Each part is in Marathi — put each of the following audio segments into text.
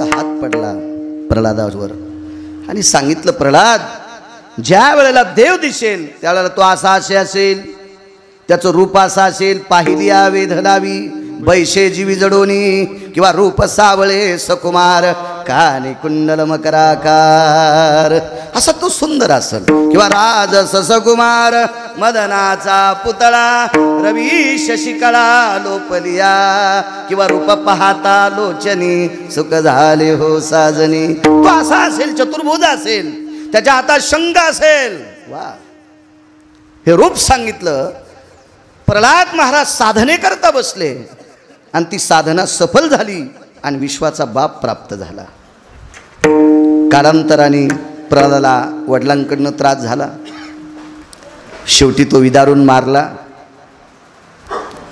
देवाचा हात पडला प्रल्हादावर आणि सांगितलं, प्रल्हाद, ज्या वेळेला देव दिसेल त्यावेळेला तो असा असेल, त्याचं रूप असं असेल, पाहिली वेध लावी बैशे जीवी जडोनी, किंवा रूप सावळे सकुमार कानी कुंडल मकराकार, असा तो सुंदर असेल, किंवा राजस सकुमार मदनाचा पुतळा रवी शशिकळा लोपलिया, किंवा रूप पाहता लोचनी सुख झाले हो साजनी. तो असा असेल, चतुर्भुज असेल, त्याच्या हातात शंख असेल. वा, हे रूप सांगितलं. प्रल्हाद महाराज साधनेकरता बसले आणि ती साधना सफल झाली आणि विश्वाचा बाप प्राप्त झाला. कालांतराने प्रल्हादाला वडिलांकडनं त्रास झाला, शेवटी तो विदारून मारला.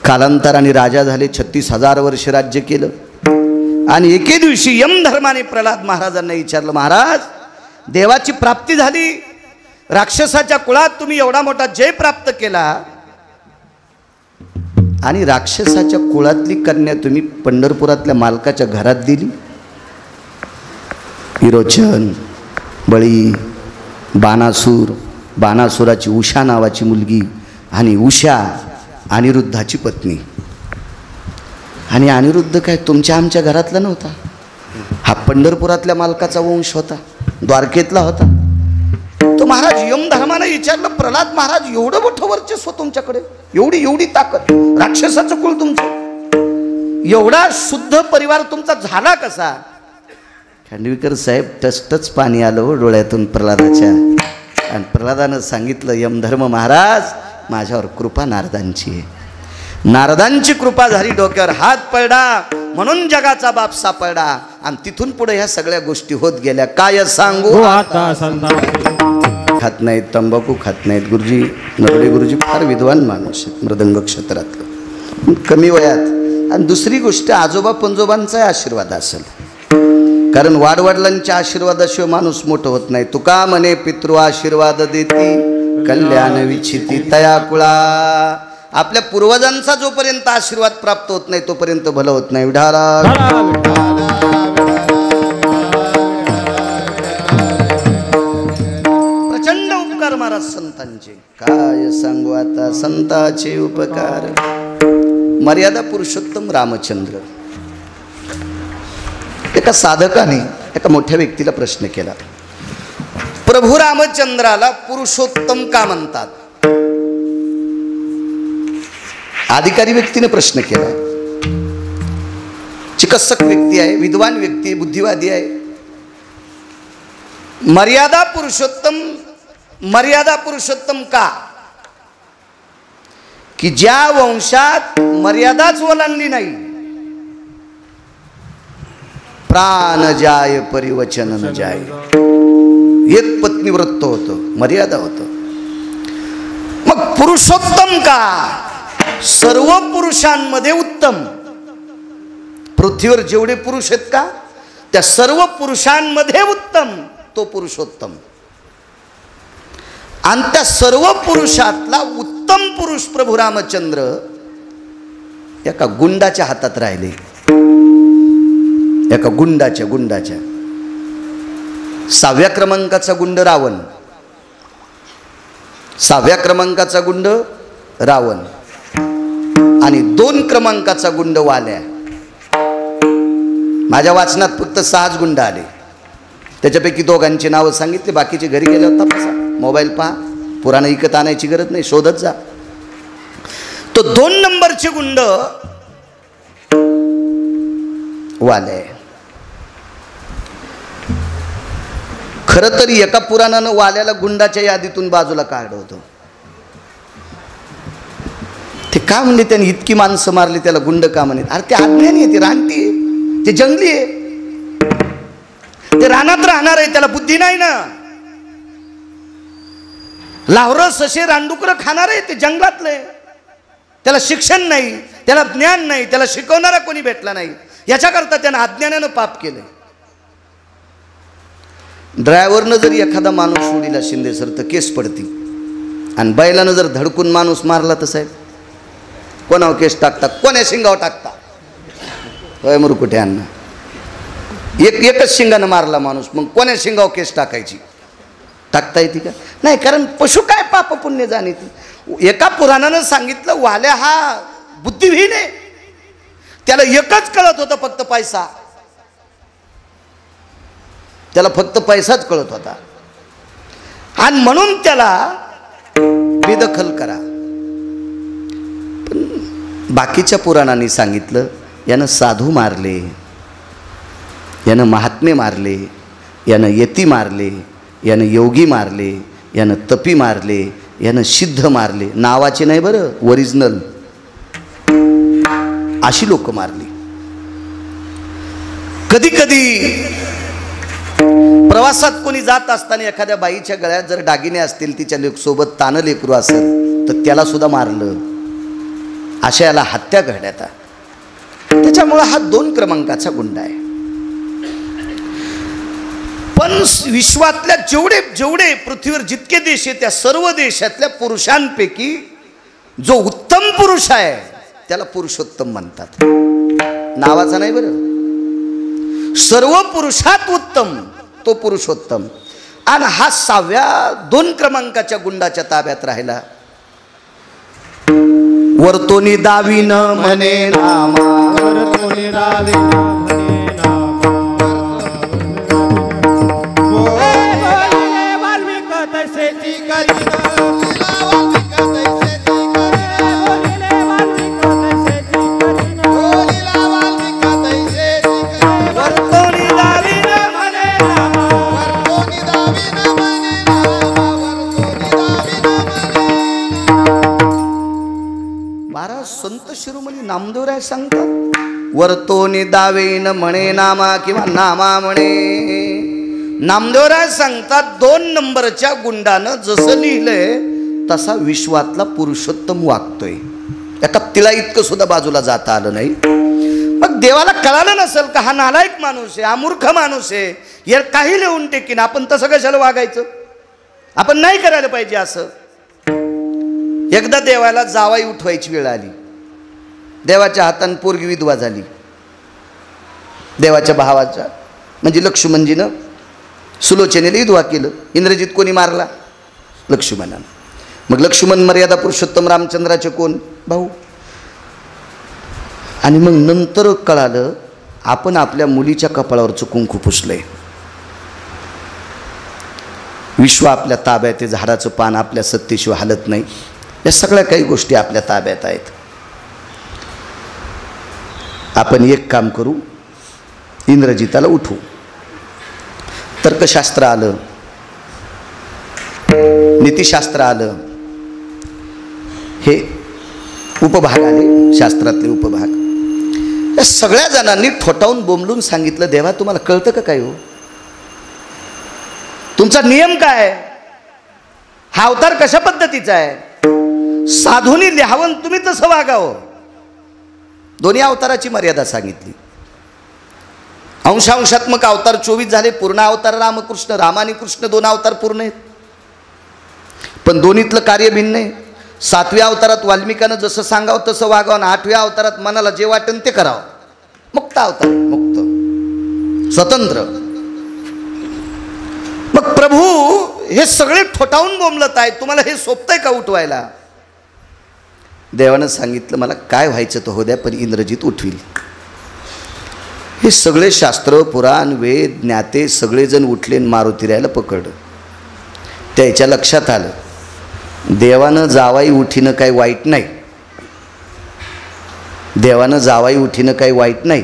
कालांतराने राजा झाले, 36,000 वर्ष राज्य केलं. आणि एके दिवशी यमधर्माने प्रल्हाद महाराजांना विचारलं, महाराज, देवाची प्राप्ती झाली, राक्षसाच्या कुळात तुम्ही एवढा मोठा जय प्राप्त केला, आणि राक्षसाच्या कुळातली कन्या तुम्ही पंढरपुरातल्या मालकाच्या घरात दिली. विरोचन, बळी, बाणासूर, बाणासुराची उषा नावाची मुलगी, आणि उषा अनिरुद्धाची पत्नी. आणि अनिरुद्ध काय तुमच्या आमच्या घरातला नव्हता, हा पंढरपुरातल्या मालकाचा वंश होता, द्वारकेतला होता. तो महाराज यमधर्माने विचारलं, प्रल्हाद महाराज, एवढं मोठं वर्चस्व तुमच्याकडे, एवढी ताकद, राक्षसाचं कुळ तुमचं, एवढा शुद्ध परिवार तुमचा झाला कसा? खांडवीकर साहेब टचटच पाणी आलं डोळ्यातून प्रल्हादाच्या. आणि प्रल्हादानं सांगितलं, यमधर्म महाराज, माझ्यावर कृपा नारदांची आहे, नारदांची कृपा झाली, डोक्यावर हात पडला म्हणून जगाचा बाप सापडला. आणि तिथून पुढे ह्या सगळ्या गोष्टी होत गेल्या. काय सांगू, खात नाहीत, तंबाखू खात नाहीत. गुरुजी, नरडे गुरुजी फार विद्वान माणूस आहेत, मृदंग क्षेत्रातलं, कमी वयात. आणि दुसरी गोष्ट, आजोबा पंजोबांचा आशीर्वाद असेल, कारण वाडवडिलांच्या आशीर्वादाशिवाय माणूस मोठं होत नाही. तुका म्हणे, पितृ आशीर्वाद देती कल्याण विच्छिती तया कुळा. आपल्या पूर्वजांचा जोपर्यंत आशीर्वाद प्राप्त होत नाही तोपर्यंत भलं होत नाही. विठाला प्रचंड उपकार महाराज संतांचे, काय सांगू आता संतांचे उपकार. मर्यादा पुरुषोत्तम रामचंद्र, एका साधकाने एका मोठ्या व्यक्तीला प्रश्न केला, प्रभू रामचंद्राला पुरुषोत्तम का म्हणतात? अधिकारी व्यक्तीने प्रश्न केला. चिकित्सक व्यक्ती आहे, विद्वान व्यक्ती आहे, बुद्धिवादी आहे. मर्यादा पुरुषोत्तम का? की ज्या वंशात मर्यादाच ओलांडली नाही, प्राण जाय परिवचन न जाय, एक पत्नी व्रत होतं, मर्यादा होतं. मग पुरुषोत्तम का? सर्व पुरुषांमध्ये उत्तम. पृथ्वीवर जेवढे पुरुष आहेत का, त्या सर्व पुरुषांमध्ये उत्तम तो पुरुषोत्तम. आणि त्या सर्व पुरुषातला उत्तम पुरुष प्रभू रामचंद्र एका गुंडाच्या हातात राहिले. एका गुंडाच्या 6व्या क्रमांकाचा गुंड रावण, 6व्या क्रमांकाचा गुंड रावण, आणि 2 क्रमांकाचा गुंड वाल्या. माझ्या वाचनात फक्त 6 गुंड आले, त्याच्यापैकी 2घांची नावं सांगितली, बाकीचे घरी गेले होता. तपासा, मोबाईल पहा, पुराण विकत आणायची गरज नाही, शोधत जा. तो 2 नंबरचे गुंड वाले. खरं तर एका पुराणानं वाल्याला गुंडाच्या यादीतून बाजूला काढलं होतं. ते का म्हणले त्याने इतकी माणसं मारली, त्याला गुंड का म्हणे? अरे ते अज्ञानी आहे, ते रानटी आहे, ते जंगली आहे, ते रानात राहणार आहे, त्याला बुद्धी नाही ना. लावरं ससे रानडुकर खाणार आहे, ते जंगलातले, त्याला शिक्षण नाही, त्याला ज्ञान नाही, त्याला शिकवणारा कोणी भेटला नाही. याच्याकरता त्यानं अज्ञानानं पाप केले. ड्रायव्हरनं जर एखादा माणूस सोडीला शिंदे सर तर केस पडती, आणि बैलानं जर धडकून माणूस मारला तर साहेब कोणावर केस टाकता, कोण्या शिंगावर टाकता? होय मुरकुटे अण्णा. एकच शिंगानं मारला माणूस, मग कोण्या शिंगावर केस टाकायची? टाकता येते का? नाही, कारण पशु काय पाप पुण्य जाणीती. एका पुराणानं सांगितलं, वाल्या हा बुद्धिहीन आहे, त्याला एकच कळत होतं, फक्त पैसा. त्याला फक्त पैसाच कळत होता, आणि म्हणून त्याला बेदखल करा. पण बाकीच्या पुराणांनी सांगितलं, यानं साधू मारले, यानं महात्मे मारले, यानं यती मारले, यानं योगी मारले, यानं तपी मारले, यानं सिद्ध मारले. नावाचे नाही बरं, ओरिजिनल अशी लोक मारली. कधी कधी प्रवासात कोणी जात असताना एखाद्या बाईच्या गळ्यात जर दागिने असतील, तिच्या सोबत तानं लेकरू असेल, तर त्याला सुद्धा मारलं. अशा याला हत्या घडण्यात. त्याच्यामुळे हा 2 क्रमांकाचा गुंडा आहे. पण विश्वातल्या जेवढे पृथ्वीवर जितके देश आहेत, त्या सर्व देशातल्या पुरुषांपैकी जो उत्तम पुरुष आहे त्याला पुरुषोत्तम म्हणतात. नावाचा नाही बरं, सर्व पुरुषात उत्तम तो पुरुषोत्तम. आणि हा 6व्या 2 क्रमांकाच्या गुंडाच्या ताब्यात राहिला. वर्तोनी दावीन म्हणे नामा, वर्तोनी दावीन म्हणे नामा, बोले वाल्मिक तसेची करीन, संत शिरोमणी नामदेवराय सांगतात, वर्तोनी दावेन म्हणे नामा किंवा नामा म्हणे. नामदेवराय सांगतात, 2 नंबरच्या गुंडानं जसं लिहिलंय तसा विश्वातला पुरुषोत्तम वागतोय. एका तिला इतकं सुद्धा बाजूला जाता आलं नाही. मग देवाला कळालं नसेल का हा नालायक माणूस आहे, हा मूर्ख माणूस आहे, यार काही लिहून टेकीन, आपण तसं कशाला वागायचं, आपण नाही करायला पाहिजे असं. एकदा देवाला जावाई उठवायची वेळ आली. देवाच्या हातानं पोरगी विधवा झाली. देवाच्या भावाच्या म्हणजे लक्ष्मणजीनं सुलोचनेला विधवा केलं. इंद्रजित कोणी मारला? लक्ष्मणानं. मग लक्ष्मण मर्यादा पुरुषोत्तम रामचंद्राचे कोण? भाऊ. आणि मग नंतर कळालं, आपण आपल्या मुलीच्या कपाळावरचं कुंकू पुसलंय. विश्व आपल्या ताब्यात आहे, झाडाचं पान आपल्या सत्तेशिवाय हलत नाही. या सगळ्या काही गोष्टी आपल्या ताब्यात आहेत. आपण एक काम करू, इंद्रजिताला उठवू. तर्कशास्त्र आलं, नीतिशास्त्र आलं, हे उपभाग आले, शास्त्रातले उपभाग. या सगळ्या जणांनी ठोठावून बोंबलून सांगितलं, देवा तुम्हाला कळतं का काय हो? तुमचा नियम काय? हा अवतार कशा पद्धतीचा आहे? साधूनी लिहावं, तुम्ही तसं वागावं. दोन्ही अवताराची मर्यादा सांगितली. अंशांशात्मक अवतार 24 झाले. पूर्ण अवतार रामकृष्ण, राम आणि कृष्ण 2 अवतार पूर्ण आहेत, पण दोन्हीतलं कार्य भिन्न आहे. 7व्या अवतारात वाल्मिकानं जसं सांगावं तसं वागावं, 8व्या अवतारात मनाला जे वाटेल ते करावं. मुक्त अवतार, मुक्त, स्वतंत्र. मग प्रभू हे सगळे ठोठावून बोंबलत आहेत, तुम्हाला हे सोपतंय का उठवायला? देवानं सांगितलं, मला काय व्हायचं तो हो द्या, पण इंद्रजित उठवील. हे सगळे शास्त्र, पुराण, वेद, ज्ञाते सगळेजण उठले आणि मारुतीरायाला पकडलं. त्याच्या लक्षात आलं, देवानं जावाई उठीनं काही वाईट नाही, देवानं जावाई उठीनं काही वाईट नाही,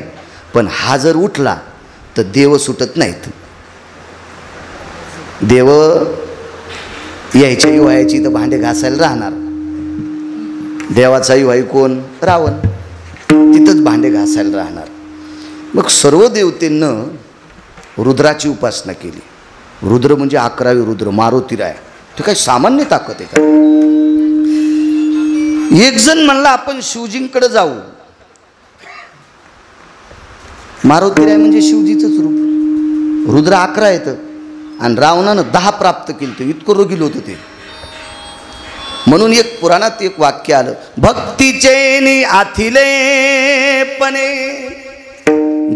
पण हा जर उठला तर देव सुटत नाहीत. देव यायच्याही व्हायची तर भांडे घासायला राहणार. देवाचाही व्हाई कोण? रावण. तिथंच भांडे घासायला राहणार. मग सर्व देवतेनं रुद्राची उपासना केली. रुद्र म्हणजे 11वे रुद्र, मारुतीराय. ते काही सामान्य ताकद आहे का? एक जण म्हणला आपण शिवजींकडे जाऊ. मारुतीराय म्हणजे शिवजीचंच रूप. रुद्र 11 येतं आणि रावणानं 10 प्राप्त केलं. इतकं रोगील होतं ते. म्हणून एक पुराणात एक वाक्य आलं, भक्तीचे आथिले पणे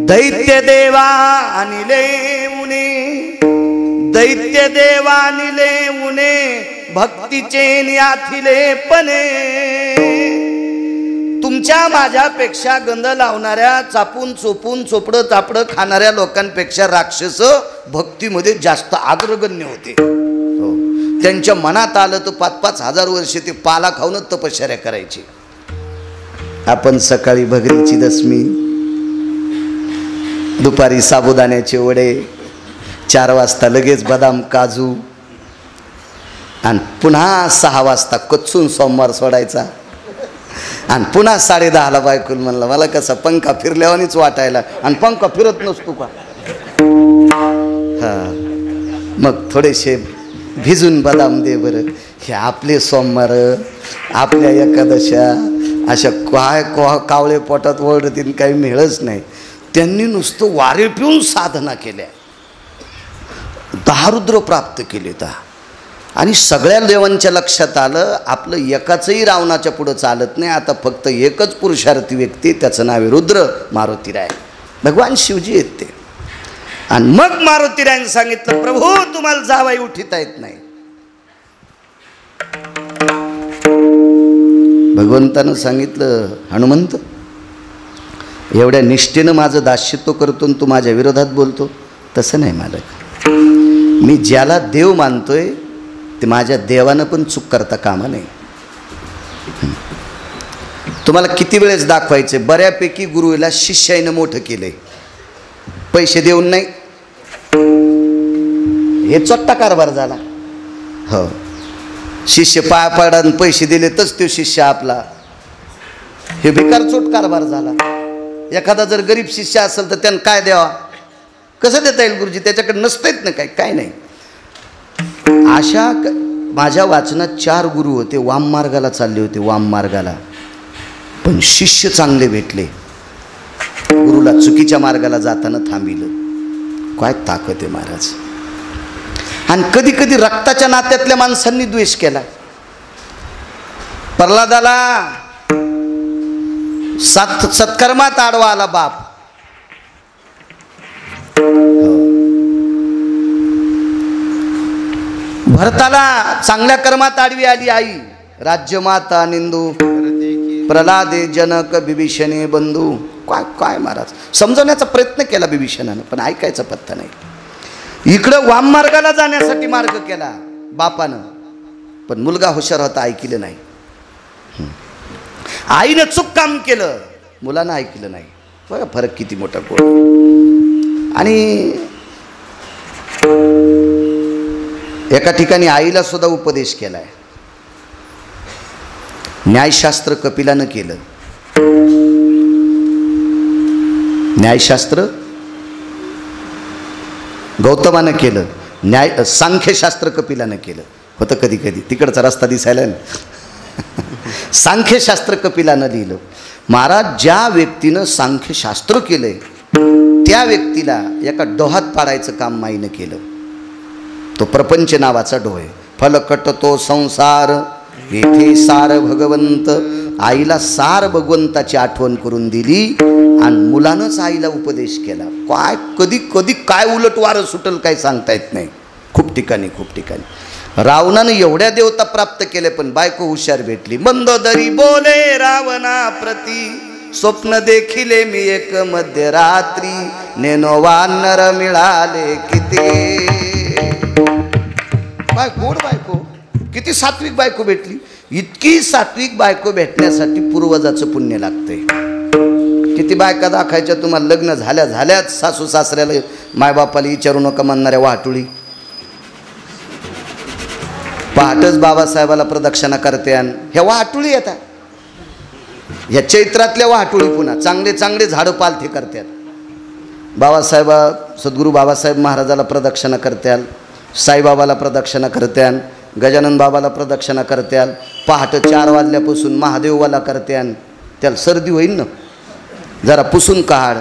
दैत्य देवा अनिले उने, दैत्य देवा अनिले उने, भक्तीचे न्याथिले पणे. तुमच्या माझ्यापेक्षा गंध लावणाऱ्या, चापून चोपून चोपडं तापडं खाणाऱ्या लोकांपेक्षा राक्षस भक्तीमध्ये जास्त अग्रगण्य होते. हो, त्यांच्या मनात आलं तर 5-5 हजार वर्ष ते पाला खाऊनच तपश्चर्या करायची. आपण सकाळी भगरीची दशमी, दुपारी साबुदाण्याचे वडे, 4 वाजता लगेच बदाम काजू, आणि पुन्हा 6 वाजता कच्चून सोमवार सोडायचा, आणि पुन्हा 10:30ला बायकोल म्हणलं मला कसा पंखा फिरल्यावानीच वाटायला, आणि पंखा फिरत नसतो का. हा, मग थोडेसे भिजून बदाम दे बरं. हे आपले सोमवार, आपल्या एकादशा अशा काय कावळे पोटात ओरडतील, काही मिळच नाही. त्यांनी नुसतं वारे पिऊन साधना केल्या, 10 रुद्र प्राप्त केले. आणि सगळ्या देवांच्या लक्षात आलं आपलं एकाचंही रावणाच्या पुढं चालत नाही. आता फक्त एकच पुरुषार्थी व्यक्ती, त्याचं नाव आहे रुद्र मारुतीराय. भगवान शिवजी आहेत ते. आणि मग मारुतीरायने सांगितलं प्रभू तुम्हाला जावाई उठिता येत नाही. भगवंतानं सांगितलं हनुमंत एवढ्या निष्ठेनं माझं दास्यत्व करतो आणि तू माझ्या विरोधात बोलतो. तसं नाही मालक, मी ज्याला देव मानतोय ते माझ्या देवानं पण चूक करता कामा नाही. तुम्हाला किती वेळेस दाखवायचे, बऱ्यापैकी गुरुला शिष्यानं मोठं केलंय, पैसे देऊन नाही. हे चोट्टा कारभार झाला. हो, शिष्य पाया पडान पैसे दिले तच तो शिष्य आपला, हे बेकारचोट कारभार झाला. एखादा जर गरीब शिष्य असेल तर त्यानं काय द्यावा, कसं देता येईल गुरुजी, त्याच्याकडे नसतेच ना काय नाही. अशा माझ्या वाचनात 4 गुरु होते, वाम मार्गाला चालले होते, वाम मार्गाला, पण शिष्य चांगले भेटले. गुरुला चुकीच्या मार्गाला जाताना थांबिलं. काय ताकद आहे महाराज. आणि कधी कधी रक्ताच्या नात्यातल्या माणसांनी द्वेष केला. प्रल्हादाला सत्कर्मात आडवा आला बाप. भरताला चांगल्या कर्मात आडवी आली आई. राज्यमाता निंदू प्रल्हादे जनक बिभीषणे बंधू. काय काय महाराज समजवण्याचा प्रयत्न केला बिभीषणानं, पण ऐकायचा पत्ता नाही. इकडं वाम मार्गाला जाण्यासाठी मार्ग केला बापानं, पण मुलगा हुशार होता, ऐकलं नाही. आईनं चूक काम केलं, मुलानं ऐकलं नाही. बघा फरक किती मोठा कोण. आणि एका ठिकाणी आईला सुद्धा उपदेश केलाय. न्यायशास्त्र कपिलानं केलं, न्यायशास्त्र गौतमानं केलं, सांख्यशास्त्र कपिलानं केलं. होतं कधी कधी तिकडचा रस्ता दिसायला ना. सांख्यशास्त्र कपिलानं लिहिलं. महाराज ज्या व्यक्तीनं सांख्यशास्त्र केलंय त्या व्यक्तीला एका डोहात पाडायचं काम माईनं केलं. तो प्रपंच नावाचा डोह. फलकट तो संसार येथे सार भगवंत. आईला सार भगवंताची आठवण करून दिली आणि मुलानंच आईला उपदेश केला. काय कधी कधी काय उलट वारं सुटल काय सांगता येत नाही. खूप ठिकाणी रावणानं एवढ्या देवता प्राप्त केले, पण बायको हुशार भेटली. मंदोदरी बोले रावणा प्रती स्वप्न देखिले मी एक मध्यरात्री. नेनो वानर मिळाले किती. काय गोड बायको, किती सात्विक बायको भेटली. इतकी सात्विक बायको भेटण्यासाठी पूर्वजाचं पुण्य लागतंय. किती बायका दाखायच्या तुम्हाला, लग्न झाल्याच सासू सासऱ्याला मायबापाला विचारू नका म्हणणाऱ्या वाहटुळी. पहाटच बाबासाहेबाला प्रदक्षिणा करते. आणि ह्या वाहटुळी येतात, ह्या चैत्रातल्या वाहटुळी पुन्हा चांगले चांगले झाडं पालथे करतात. बाबासाहेब सद्गुरू बाबासाहेब महाराजाला प्रदक्षिणा करत्याल, साईबाबाला प्रदक्षिणा करत्यान, गजानन बाबाला प्रदक्षिणा करत्याल. पहाट 4 वाजल्यापासून महादेववाला करत्यान. त्याला सर्दी होईल ना, जरा पुसून काढ,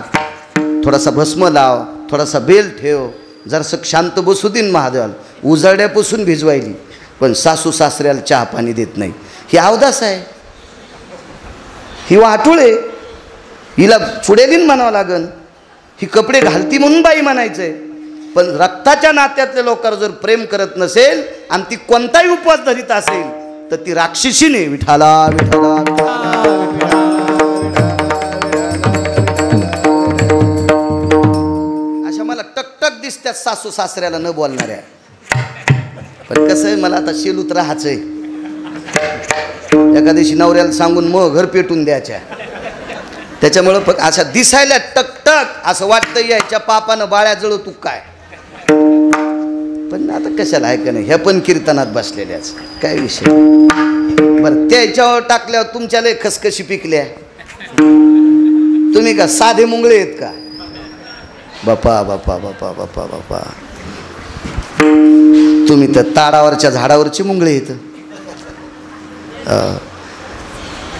थोडासा भस्म लाव, थोडासा बेल ठेव, जरासं शांत बसू देईन महादेवाला. उजळड्यापासून भिजवायली, पण सासू सासऱ्याला चहा पाणी देत नाही. ही अवदास आहे, ही वाटुळे. हिला चुडेलीन म्हणावं लागन. ही कपडे घालती म्हणून बाई म्हणायचंय. पण रक्ताच्या नात्यातल्या लोकांवर जर प्रेम करत नसेल आणि ती कोणताही उपवास धरीत असेल तर ती राक्षसीने. विठाला विठाला अशा मला टकटक दिसत्यात सासू सासऱ्याला न बोलणाऱ्या. पण कसं आहे, मला आता शेलूत राहायचंय. एका दिवशी नवऱ्याला सांगून मग घर पेटून द्यायच्या. त्याच्यामुळं फक्त अशा दिसायला टकटक असं वाटतं याच्या पापानं बाळ्या जळू तू काय. पण आता कशाला आहे का नाही, ह्या पण कीर्तनात बसलेल्याच काय विषय. बरं त्याच्यावर टाकल्यावर तुमच्या लय खसखशी पिकल्या. तुम्ही का साधे मुंगळे आहेत का. बापा बापा बापा बापा बापा, तुम्ही तर ताडावरच्या झाडावरची मुंगळे आहेत.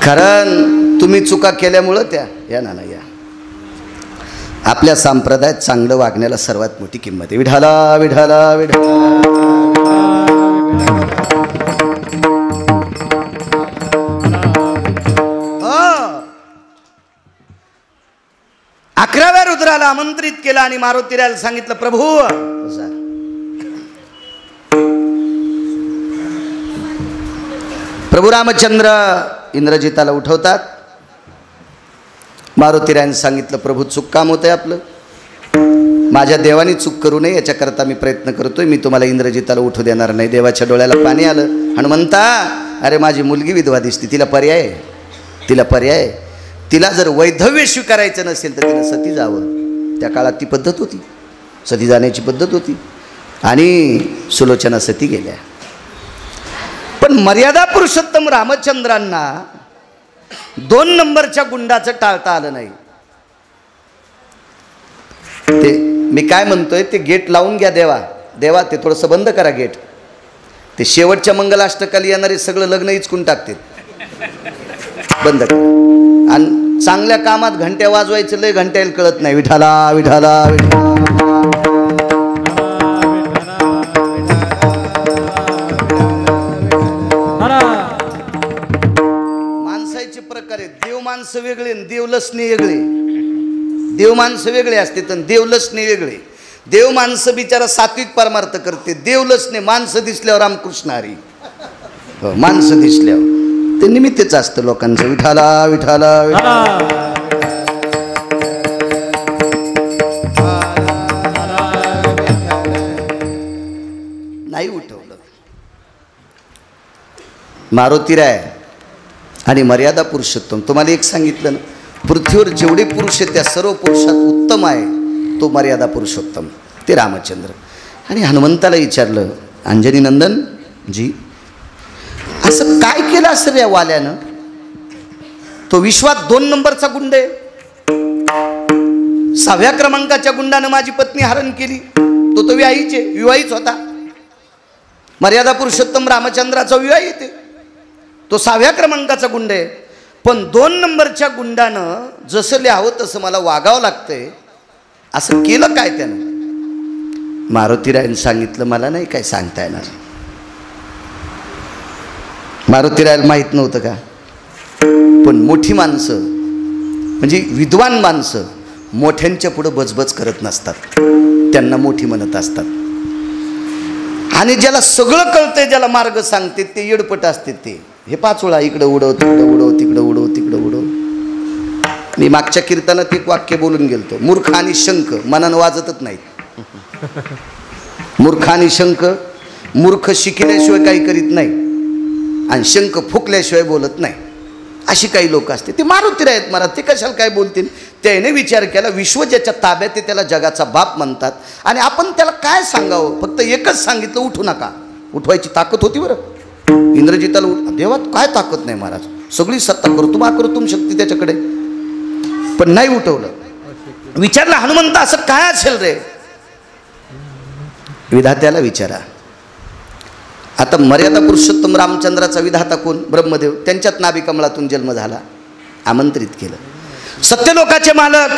कारण तुम्ही चुका केल्यामुळं त्या या ना या आपल्या संप्रदायात चांगलं वागण्याला सर्वात मोठी किंमत आहे. विठाला विठाला विठाला. 11व्या रुद्राला आमंत्रित केलं आणि मारुतीराला सांगितलं, प्रभू प्रभू रामचंद्र इंद्रजिताला उठवतात. मारुतीरायाने सांगितलं, प्रभू चूक काम होतंय आपलं, माझ्या देवाने चूक करू नये याच्याकरता मी प्रयत्न करतोय, मी तुम्हाला इंद्रजिताला उठू देणार नाही. देवाच्या डोळ्याला पाणी आलं. हनुमंता, अरे माझी मुलगी विधवा दिसते, तिला पर्याय, तिला पर्याय. तिला जर वैधव्य स्वीकारायचं नसेल तर तिनं सती जावं. त्या काळात ती पद्धत होती, सती जाण्याची पद्धत होती. आणि सुलोचना सती गेल्या. पण मर्यादा पुरुषोत्तम रामचंद्रांना 2 नंबरच्या गुंडाचं टाळता आलं नाही. ते मी काय म्हणतोय, ते गेट लावून घ्या देवा, देवा ते थोडंसं बंद करा गेट. ते शेवटच्या मंगलाष्टकाला येणारे सगळं लग्न इचकून टाकते, बंद करा. आणि चांगल्या कामात घंट्या वाजवायचं लय घंट्याला कळत नाही. विठाला विठाला विठाला. माणसाचे प्रकार आहेत, देव माणसं वेगळे, देवलसणी वेगळे. देव माणसं वेगळे असते तर देवलसणे वेगळे. देव माणसं बिचारा सात्विक परमार्थ करते, देवलसणे माणसं दिसल्यावर रामकृष्ण हरी. माणसं दिसल्यावर ते निमित्तच असतं लोकांचं. विठाला विठाला नाही उठवलं. मारुतीराय आणि मर्यादा पुरुषोत्तम, तुम्हाला एक सांगितलं ना, पृथ्वीवर जेवढे पुरुष आहेत त्या सर्व पुरुषात उत्तम आहे तो मर्यादा पुरुषोत्तम, ते रामचंद्र. आणि हनुमंताला विचारलं, अंजनी नंदन जी असं काय केलं असेल या वाल्यानं, तो विश्वात 2 नंबरचा गुंड आहे. 6व्या क्रमांकाच्या गुंडानं माझी पत्नी हरण केली. तो विवाहीच होता. मर्यादा पुरुषोत्तम रामचंद्राचा विवाहित आहे, तो 6व्या क्रमांकाचा गुंड आहे. पण 2 नंबरच्या गुंडानं जसं लिहावं तसं मला वागावं लागतंय, असं केलं काय त्यानं. मारुतीरायाने सांगितलं, मला नाही काय सांगता येणार. मारुतीरायाला माहीत नव्हतं का, पण मोठी माणसं म्हणजे विद्वान माणसं मोठ्यांच्या पुढं बजबज करत नसतात, त्यांना मोठी म्हणत असतात. आणि ज्याला सगळं कळतंय, ज्याला मार्ग सांगते ते येडपट असते. ते हे 5 वेळा इकडं उडव, तिकडं उडव, तिकडं उडव, तिकडं उडव. मी मागच्या कीर्तनात एक वाक्य बोलून गेलतो, मूर्ख आणि शंख मनानं वाजतच नाहीत. मूर्ख आणि शंख, मूर्ख शिकल्याशिवाय काही करीत नाही आणि शंख फुकल्याशिवाय बोलत नाही, अशी काही लोक असते. ते मारुतीराय आहेत महाराज, ते कशाला काय बोलतील. त्याने विचार केला, विश्व ज्याच्या ताब्यात आहे त्याला जगाचा बाप म्हणतात. आणि आपण त्याला काय सांगावं, फक्त एकच सांगितलं, उठू नका. उठवायची ताकद होती बरं इंद्रजिताला. देवात काय ताकद नाही महाराज, सगळी सत्ता कर्तुम शक्ती त्याच्याकडे, पण नाही उठवलं. विचारलं, हनुमंत असं काय असेल रे. विधात्याला विचारा. आता मर्यादा पुरुषोत्तम रामचंद्राचा विधाता कोण, ब्रह्मदेव, त्यांच्यात नाभी कमळातून जन्म झाला. आमंत्रित केलं. सत्यलोकाचे मालक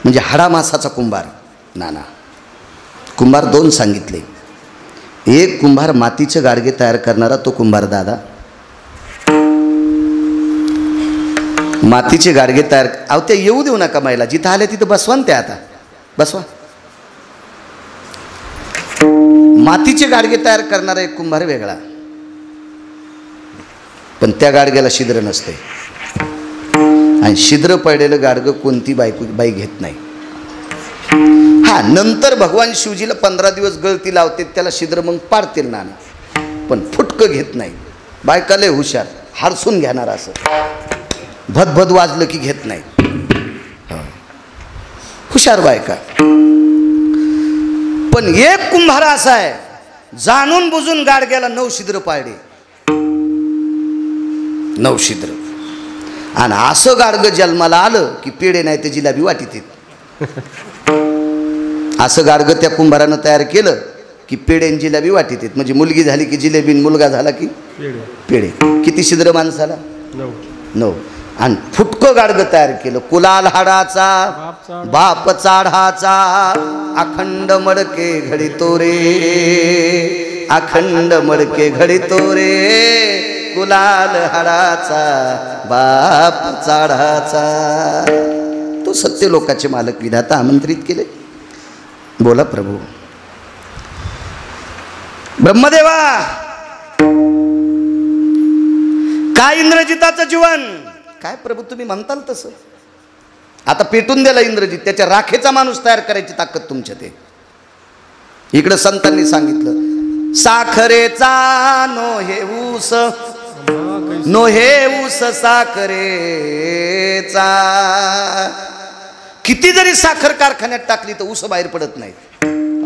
म्हणजे हाडामासाचा कुंभार. नाना कुंभार 2 सांगितले. एक कुंभार मातीचे गाडगे तयार करणारा, तो कुंभार दादा. मातीचे गाडगे तयार, अहो ते येऊ देऊ नका महिला, जिथं आल्या तिथं बसवा ना, त्या आता बसवा. मातीचे गाडगे तयार करणारा एक कुंभार वेगळा, पण त्या गाडग्याला छिद्र नसते. आणि छिद्र पडलेलं गाडगं कोणती बाई घेत नाही. हा, नंतर भगवान शिवजीला 15 दिवस गळती लावते, त्याला छिद्र मग पाडतील ना, पण फुटकं घेत नाही. बायका लय हुशार, हारसून घेणार, असं भदभद वाजलं की घेत नाही. हुशार बायका. पण एक कुंभार असा आहे, जाणून बुजून गाडग्याला 9 छिद्र पाडले, 9 छिद्र. आणि असं गाडगं जन्माला आलं की पेढे नाही ते जिलाबी वाटीत. असं गाडगं त्या कुंभारानं तयार केलं की पेढे आणि जिलाबी वाटीत. म्हणजे मुलगी झाली की जिलेबी, मुलगा झाला की पेढे. किती छिद्र माणसाला? 9. आणि फुटकं गाडगं तयार केलं, कुलाल हाडाचा बाप चाढाचा, अखंड मडके घडितो रे, अखंड मडके घडितो रे, कुलाल हाडाचा बाप चाढाचा. तो सत्य लोकाचे मालक विधाता आमंत्रित केले. बोला प्रभू. ब्रह्मदेवा, काय इंद्रजिताचं जीवन? काय प्रभू तुम्ही म्हणताल तसं. आता पेटून द्याला इंद्रजित, त्याच्या राखेचा माणूस तयार करायची ताकद तुमच्यात आहे. इकडं संतांनी सांगितलं, साखरेचा नो हे ऊस साखरेचा. किती जरी साखर कारखान्यात टाकली तर ऊस बाहेर पडत नाही.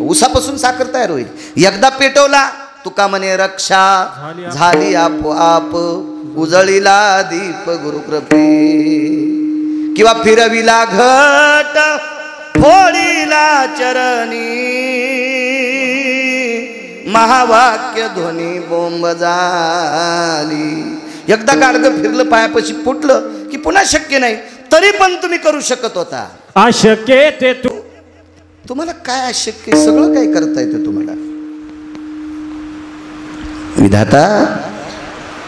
ऊसापासून साखर तयार होईल. एकदा पेटवला तुका म्हणे रक्षा झाली आपोआप, उजळीला दीप गुरुकृपे, किंवा फिरविला घट फोडीला चरणी, महावाक्य ध्वनी बोंब झाली. एकदा गाडगं फिरलं, पायापाशी फुटलं की पुन्हा शक्य नाही. तरी पण तुम्ही करू शकत होता. अशक्य ते तुम्हाला काय अशक्य? सगळं काय करता येतं तुम्हाला. विधाता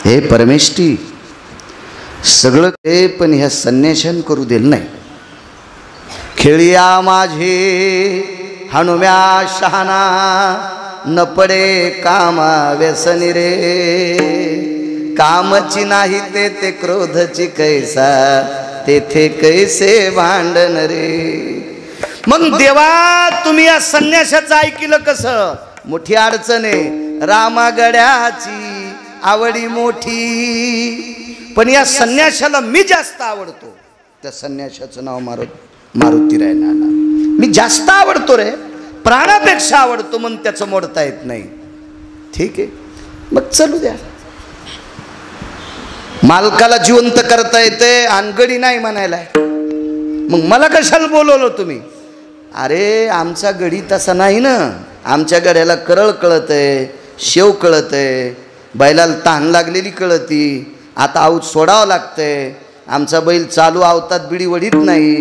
हे परमेष्ठी सगळं ते, पण ह्या संन्याशान करू दिलं नाही. खेळिया माझे हनुम्या शहाणा, न पडे कामा व्यसनी रे, कामची नाही ते क्रोधची कैसा, तेथे कैसे भांडण रे. मग देवा तुम्ही या संन्याशाचं ऐकलं कसं? मोठी अडचण आहे, रामागड्याची आवडी मोठी, पण या संन्याशाला मी जास्त आवडतो. त्या संन्याशाचं नाव मारुतीराय नाना. मी जास्त आवडतो रे, प्राणापेक्षा आवडतो, म्हणून त्याचं मोडता येत नाही. ठीक आहे, मग चलू द्या. मालकाला जिवंत करता येते, अनगडी नाही म्हणायला. मग मला कशाला बोलवलं तुम्ही? अरे आमचा गडी तसा नाही ना. आमच्या गड्याला करळ कळत आहे, शेव कळत आहे, बैलाला तहान लागलेली कळती. आता आऊत सोडावं लागतंय. आमचा बैल चालू आवतात बिडी वडीत नाही,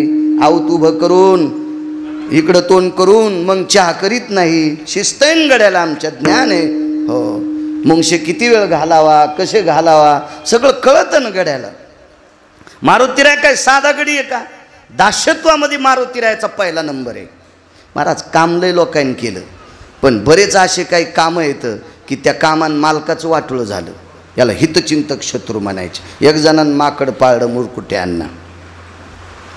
आऊत उभं करून इकडं तोंड करून मग चहा करीत नाही. शिस्तैन गड्याला आमच्या ज्ञान आहे. हो, मुंगशे किती वेळ घालावा, कसे घालावा, सगळं कळतं ना गड्याला. मारुतीराय काय साधा गडी आहे का? दास्यत्वामध्ये मारुतीरायचा पहिला नंबर आहे. महाराज काम लय लोकांनी केलं, पण बरेच असे काही कामं येतं की त्या कामान मालकाचं वाटोळं झालं. याला हितचिंतक शत्रू म्हणायचे. एक जणांना माकड पाळलं मुरकुट्यांना.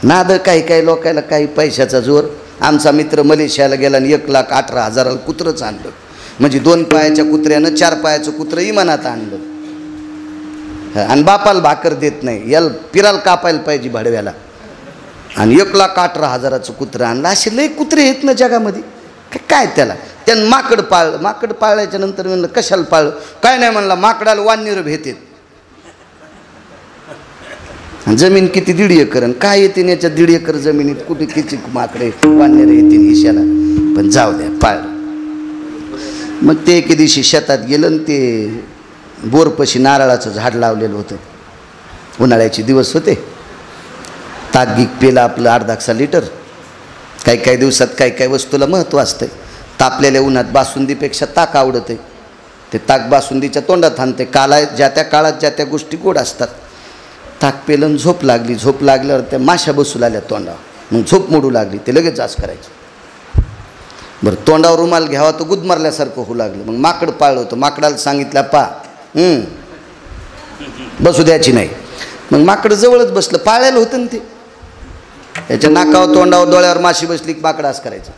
नाद काही लोकायला काही पैशाचा जोर. आमचा मित्र मलेशियाला गेला आणि 1,18,000 कुत्रंच आणलं. म्हणजे 2 पायाच्या कुत्र्यानं 4 पायाचं कुत्रं इमानात आणलं. आणि बापाला भाकर देत नाही, याला पिराला कापायला पाहिजे भाडव्याला. आणि 1,18,000 कुत्रं आणलं. असे लय कुत्रे आहेत ना जगामध्ये. काय त्याला त्यानं माकड पाळलं. माकड पाळल्याच्या नंतर म्हणलं कशाला पाळलं? काय नाही म्हणला, माकडाला वानर भेटेत. जमीन किती 1.5 एकर, काय येते याच्या 1.5 एकर जमिनीत कुठे किती माकडे वानर येतील ईशाला. पण जाऊ द्या, पाळलं. मग ते एके दिवशी शेतात गेलं आणि ते बोरपशी नारळाचं झाड लावलेलं होतं. उन्हाळ्याचे दिवस होते. ताक पेलं आपलं 1/2 लिटर. काही दिवसात काही वस्तूला महत्त्व असतं. तापलेल्या उन्हात बासुंदीपेक्षा ताक आवडते. ते ताक बासुंदीच्या तोंडात आणते. ज्या त्या काळात ज्या त्या गोष्टी गोड असतात. ताक पेलं, झोप लागली. झोप लागल्यावर त्या माश्या बसू लागल्या तोंडावर. मग झोप मोडू लागली. ते लगेच जास्त करायचं. बरं, तोंडावर रुमाल घ्यावा तो गुदमारल्यासारखं होऊ लागलं. मग माकड पाळलं होतं. माकडाला सांगितलं, पा बसू द्यायची नाही. मग माकड जवळच बसलं. पाळलेलं होतं ना ते. त्याच्या नाकावर, तोंडावर, डोळ्यावर माशी बसली की माकड असं करायचं.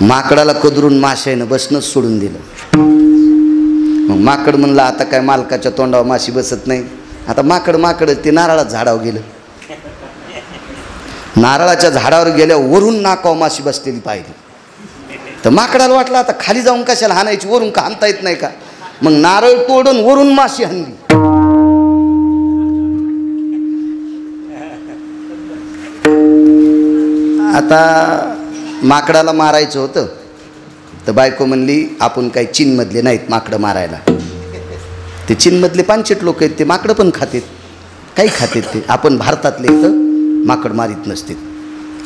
माकडाला कदरून माशानं बसणंच सोडून दिलं. मग माकड म्हणलं, आता काय मालकाच्या तोंडावर माशी बसत नाही. आता माकड ते नारळाच्या झाडावर गेलं. नारळाच्या झाडावर गेल्या वरून नाकावर माशी बसलेली पाहिली. तर माकडाला वाटलं, आता खाली जाऊन कशाला हाणायची, वरून का हाणता येत नाही का. मग नारळ तोडून वरून माशी हाणली. आता माकडाला मारायचं होतं. तर बायको म्हणली, आपण काही चीनमधले नाहीत माकडं मारायला. ते चीनमधले पांचट लोक आहेत, ते माकडं पण खातात, काही खातात ते. आपण भारतातले इथं माकड मारीत नसते.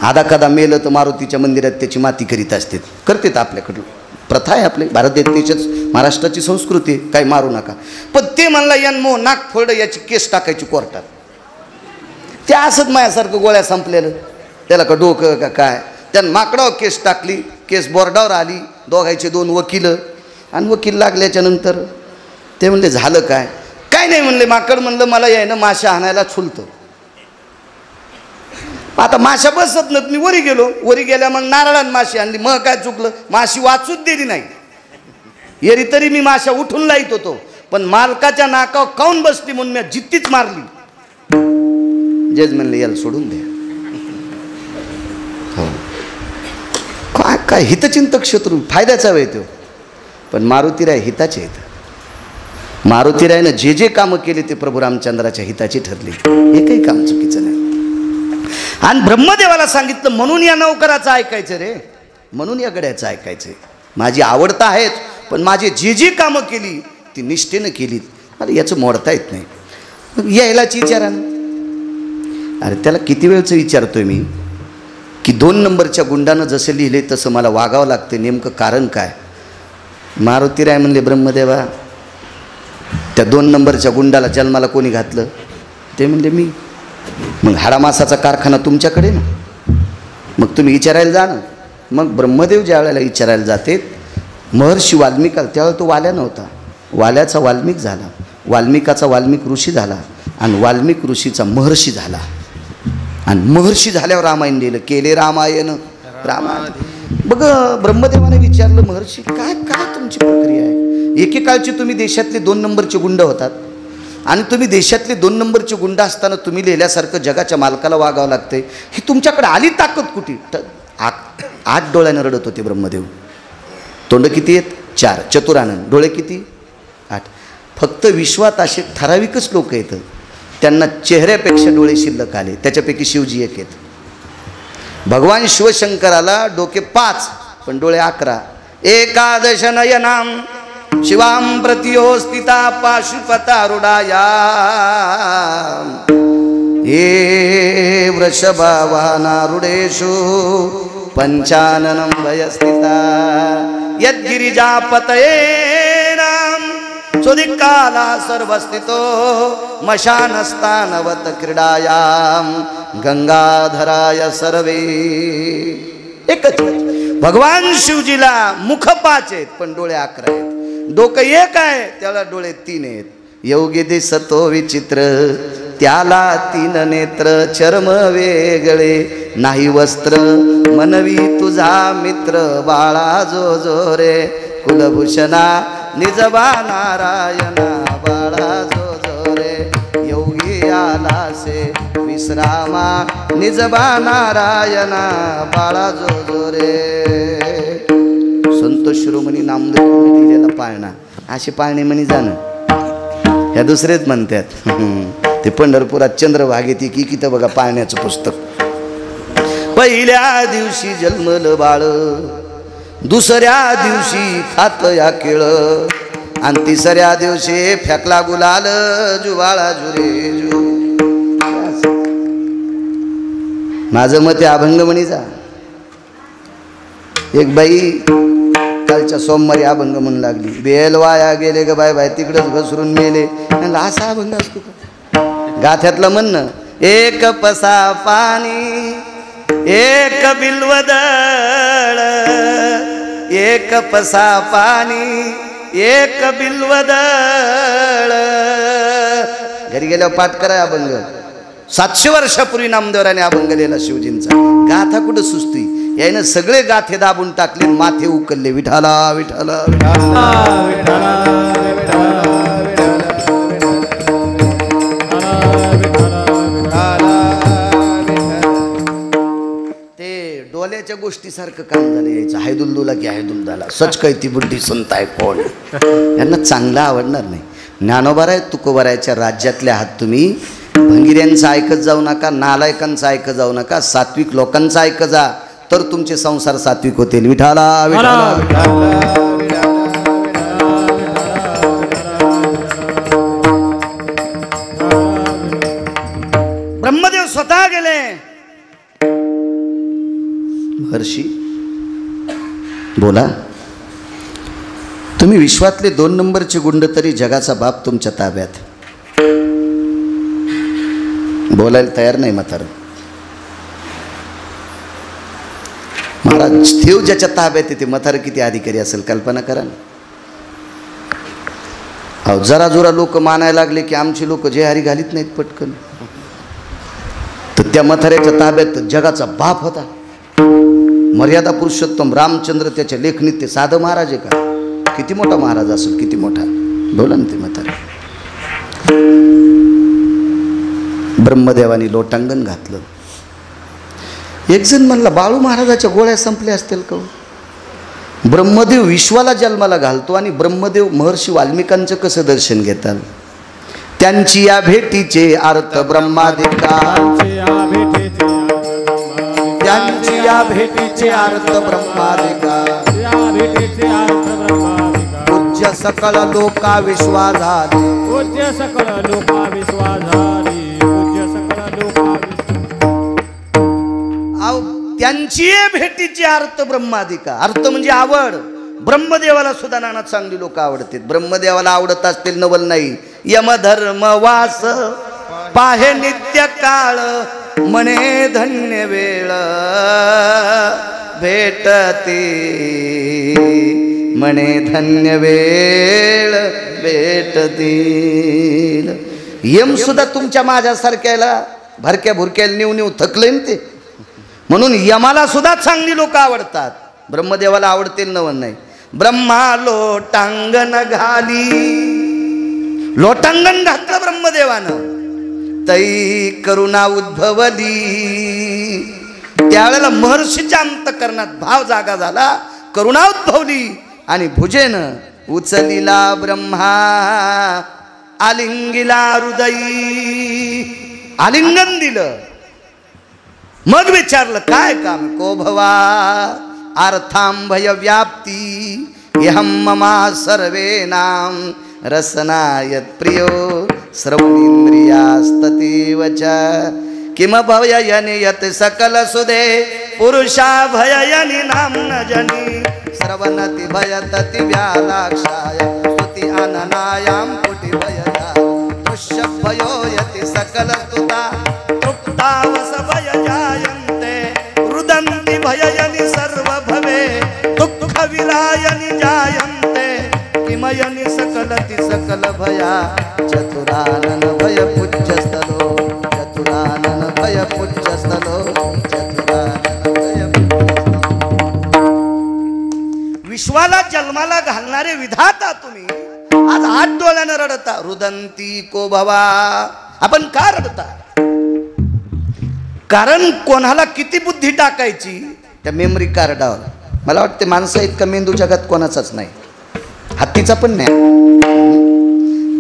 आधा कदा मेलं तर मारुतीच्या मंदिरात त्याची माती करीत असते. करतात, आपल्याकडं प्रथा आहे. आपले भारत देशाचीच, महाराष्ट्राची संस्कृती आहे, काही मारू नका. पण ते म्हणला, यन्मो नाक फोड, याची केस टाकायची कोर्टात. ते असंच माझ्यासारखं गोळ्या संपलेलं, त्याला का डोकं का काय. त्यानं माकडावर केस टाकली. केस बोर्डावर आली. दोघायचे 2 वकील. आणि वकील लागल्याच्या नंतर ते म्हणले, झालं काय. काय नाही म्हणले. माकड म्हणलं, मला यायनं माशा आणायला छुलतं. आता माशा बसत नाहीत. मी वरी गेलो. वरी गेल्या मग नारळानं माशी आणली. मग काय चुकलं, माशी वाचूच दिली नाही. येरी तरी मी माशा उठून लाईत होतो. पण मालकाच्या नाकावर काऊन बसली म्हणून मी जित्तीच मारली. जज म्हणले, याला सोडून द्या. हो, काय काय हितचिंतक शत्रू, फायद्याचा वेळ तो. पण मारुतीराय हिताचे आहेत. मारुतीरायनं जे जे कामं केले ते प्रभू रामचंद्राच्या हिताची ठरली. एकही काम चुकीचं नाही. आणि ब्रह्मदेवाला सांगितलं, म्हणून या नौकराचं ऐकायचं रे, म्हणून या गड्याचं ऐकायचं. माझी आवडता आहेच, पण माझे जे जे कामं केली ती निष्ठेनं केलीत. मला याचं मोडता येत नाही. मग यायलाच विचारा ना. अरे त्याला किती वेळचं विचारतोय मी की 2 नंबरच्या गुंडानं जसं लिहिले तसं मला वागावं लागते, नेमकं कारण काय. मारुतीराय म्हणले, ब्रह्मदेवा, त्या 2 नंबरच्या गुंडाला जन्माला कोणी घातलं. ते म्हणले, मी. मग हाडामासाचा कारखाना तुमच्याकडे ना, मग तुम्ही विचारायला जा ना. मग ब्रह्मदेव ज्या वेळेला विचारायला जाते, महर्षी वाल्मिकाला, त्यावेळेला तो वाल्या नव्हता, वाल्याचा वाल्मिक झाला, वाल्मिकाचा वाल्मिक ऋषी झाला, आणि वाल्मिक ऋषीचा महर्षी झाला. आणि महर्षी झाल्यावर रामायण लिहिलं, केले रामायण रामायण. बघ, ब्रह्मदेवाने विचारलं, महर्षी काय काय तुमची प्रक्रिया आहे. एकेकाळची तुम्ही देशातले 2 नंबरचे गुंड होतात, आणि तुम्ही देशातले 2 नंबरचे गुंड असताना तुम्ही लिहिल्यासारखं जगाच्या मालकाला वागावं लागतंय. ही तुमच्याकडे आली ताकद कुठे. 8 डोळ्यानं रडत होते ब्रह्मदेव. तोंड किती आहेत? 4. चतुरानन. डोळे किती? 8. फक्त विश्वात असे ठराविकच लोक आहेत त्यांना चेहऱ्यापेक्षा डोळे शिल्लक आले. त्याच्यापैकी शिवजी एक आहेत. भगवान शिवशंकराला डोके 5 पण डोळे 11. एकादश नयनाम शिवाम प्रतियो स्थिता पाशुपतारुडाया ये वृषभावानारुडेषु पंचाननं वयस्थिता यद्गिरिजापतये नाम सुदिक्काला सर्वस्थितो मशानस्तानवत क्रीडायाम गंगाधराय सर्वे. एकच. भगवान शिवजीला मुख 5 आहेत पण डोळे 11 आहेत. डोकं 1 आहे त्याला डोळे 3 आहेत. योगी दिसतो विचित्र त्याला 3 नेत्र. चर्म वेगळे नाही वस्त्र मनवी तुझा मित्र. बाळा जो जो रे कुलभूषणा निजबा नारायणा. बाळा जो जो रे योगी आला से विश्रामा निजबा नारायणा. बाळा जो जो रे. संत शिरोमणी नामदेव लिहिलेला पाळणा. असे पाळणे म्हणी जाणं ह्या दुसरेच म्हणतात. ते पंढरपुरात चंद्रभागेत की किती बघा पाळण्याचं पुस्तक. पहिल्या दिवशी जन्मलं बाळ, दुसऱ्या दिवशी खात या केळ, आणि तिसऱ्या दिवशी फेकला गुलाल जुवाळा जुरे जु. माझं मत अभंग म्हणीचा. एक बाई कालच्या सोमवारी अभंग म्हणू लागली, बेल वाया गेले ग बाय बाय तिकडंच घसरून मेले. असा अभंग असतो का? गाथ्यातलं म्हणणं, एक पसा पाणी एक बिल्वदळ, एक पसा पाणी एक बिल्वदळ. घरी गेल्यावर पाठ करा अभंग. 700 वर्षापूर्वी नामदेवराने अभंग लिहिला शिवजींचा. गाथा कुठं सुचती, यानं सगळे गाथे दाबून टाकले, माथे उकलले. विठाला विठाला विठाला डोल्याच्या गोष्टीसारखं काम झालं यायचं. हायदुलदुला की हायदुलदाला सच कैती बुद्धी संताय कोण, यांना चांगलं आवडणार नाही. ज्ञानोबाराय तुकोबारायच्या राज्यातले आहात तुम्ही. भंगिऱ्यांचं ऐकत जाऊ नका, नालायकांचं ऐकत जाऊ नका, सात्विक लोकांचं ऐकत जा, तर तुमचे संसार सात्विक होतील. विठाला विठाला. ब्रह्मदेव स्वतः गेले. महर्षी बोला, तुम्ही विश्वातले 2 नंबरचे गुंड तरी जगाचा बाप तुमच्या ताब्यात. बोलायला तयार नाही म्हातारं. महाराज देव ज्याच्या ताब्यात येते, म्हातारं किती अधिकारी असेल कल्पना करा ना. अहो जरा जोरा लोक मानायला लागले की आमची लोक जे हरी घालीत नाहीत पटकन. तर त्या म्हाताऱ्याच्या ताब्यात जगाचा बाप होता. मर्यादा पुरुषोत्तम रामचंद्र त्याच्या लेखणीत. ते साधं महाराज आहे का? किती मोठा महाराज असेल, किती मोठा. बोला ना ते म्हातारे. ब्रह्मदेवानी लोटांगण घातलं. एक जण म्हणला, बाळू महाराजाच्या गोळ्या संपल्या असतील का? ब्रह्मदेव विश्वाला जन्माला घालतो आणि ब्रह्मदेव महर्षी वाल्मिकांचं कसं दर्शन घेतात? त्यांची या भेटीचे अर्थ ब्रह्मादिका, त्यांची या भेटीचे अर्थ ब्रह्मादिका, पूज्य सकल लोका विश्वाधारी, पूज्य सकल लोका विश्वाधारी, पूज्य सकल लोका. त्यांची भेटीचे अर्थ ब्रह्मादिका. अर्थ म्हणजे आवड. ब्रह्मदेवाला सुद्धा नाना चांगली लोक आवडतात. ब्रह्मदेवाला आवडत असतील नवल नाही. यमधर्म वास पाहे नित्य काळ, मने धन्य वेळ भेटते, मने धन्य वेळ भेटते. यम सुद्धा तुमच्या माझ्यासारख्याला भरक्या भुरक्याला नेऊ नेऊ थकले ना ते. म्हणून यमाला सुद्धा चांगली लोक आवडतात. ब्रह्मदेवाला आवडतील नवन नाही. ब्रह्मा लोटांगण घाली, लोटांगण घातलं ब्रह्मदेवानं. तै करुणा उद्भवली. त्यावेळेला महर्षीच्या अंतकरणात भाव जागा झाला, करुणा उद्भवली आणि भुजेनं उचलिला ब्रह्मा, आलिंगिला हृदयी. आलिंगन दिलं. मग विचारलं काय काम? को भवा अर्थांभय व्याप्ती, यहं ममा सर्वेनाम रसनायत प्रियो श्रवणेन्द्रियास्ततीव च. किम भययनि यत् सकल सुदे पुरुषा भययनि नाम्न जनी. श्रवणति भयतति व्यालाक्षाय स्तुति अननायां पुटि भयजा. दृश्य भयो यति सकल स्तुता तृप्तावस भय जायन्ते. रुदन्ति भययनि सर्व भवे दुःख विलायनि जायन्ते. किमयनि सकलति सकल भया चतुरानन भय पूज्यस्थलो, चतुरानन भय पूज्यस्थलो, चतुरानन भय पूज्यस्थलो. विश्वाला जन्माला घालणारे विधाता तुम्ही आज हात डोळ्यानं रडता. रुदंती को भवा. आपण का रडता? कारण कोणाला किती बुद्धी टाकायची त्या मेमरी कार्डावर. मला वाटते माणसं इतका मेंदू जगात कोणाचाच नाही. हत्तीचा पण नाही.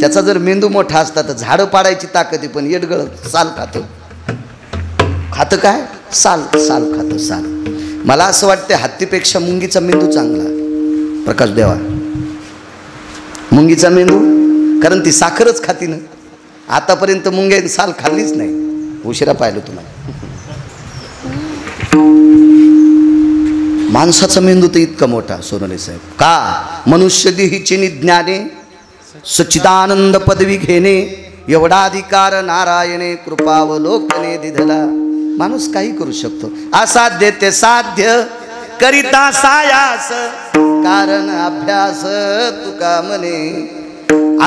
त्याचा जर मेंदू मोठा असता तर झाडं पाडायची ताकद आहे, पण येडगळ साल खातं. खातं काय? साल. साल खातं, साल. मला असं वाटतं हत्तीपेक्षा मुंगीचा मेंदू चांगला. प्रकाश देवा, मुंगीचा मेंदू. कारण ती साखरच खाती ना. आतापर्यंत मुंग्याने साल खाल्लीच नाही. उशिरा पाहिलं तुम्हाला. माणसाचा मेंदू तर इतका मोठा सोनवणे साहेब. का? मनुष्य देहीची ज्ञाने सच्चिदानंद पदवी घेणे एवढा अधिकार नारायणे कृपावलोकने दिधला. माणूस काही करू शकतो. असाध्य ते साध्य करिता सायास कारण अभ्यास तुका म्हणे.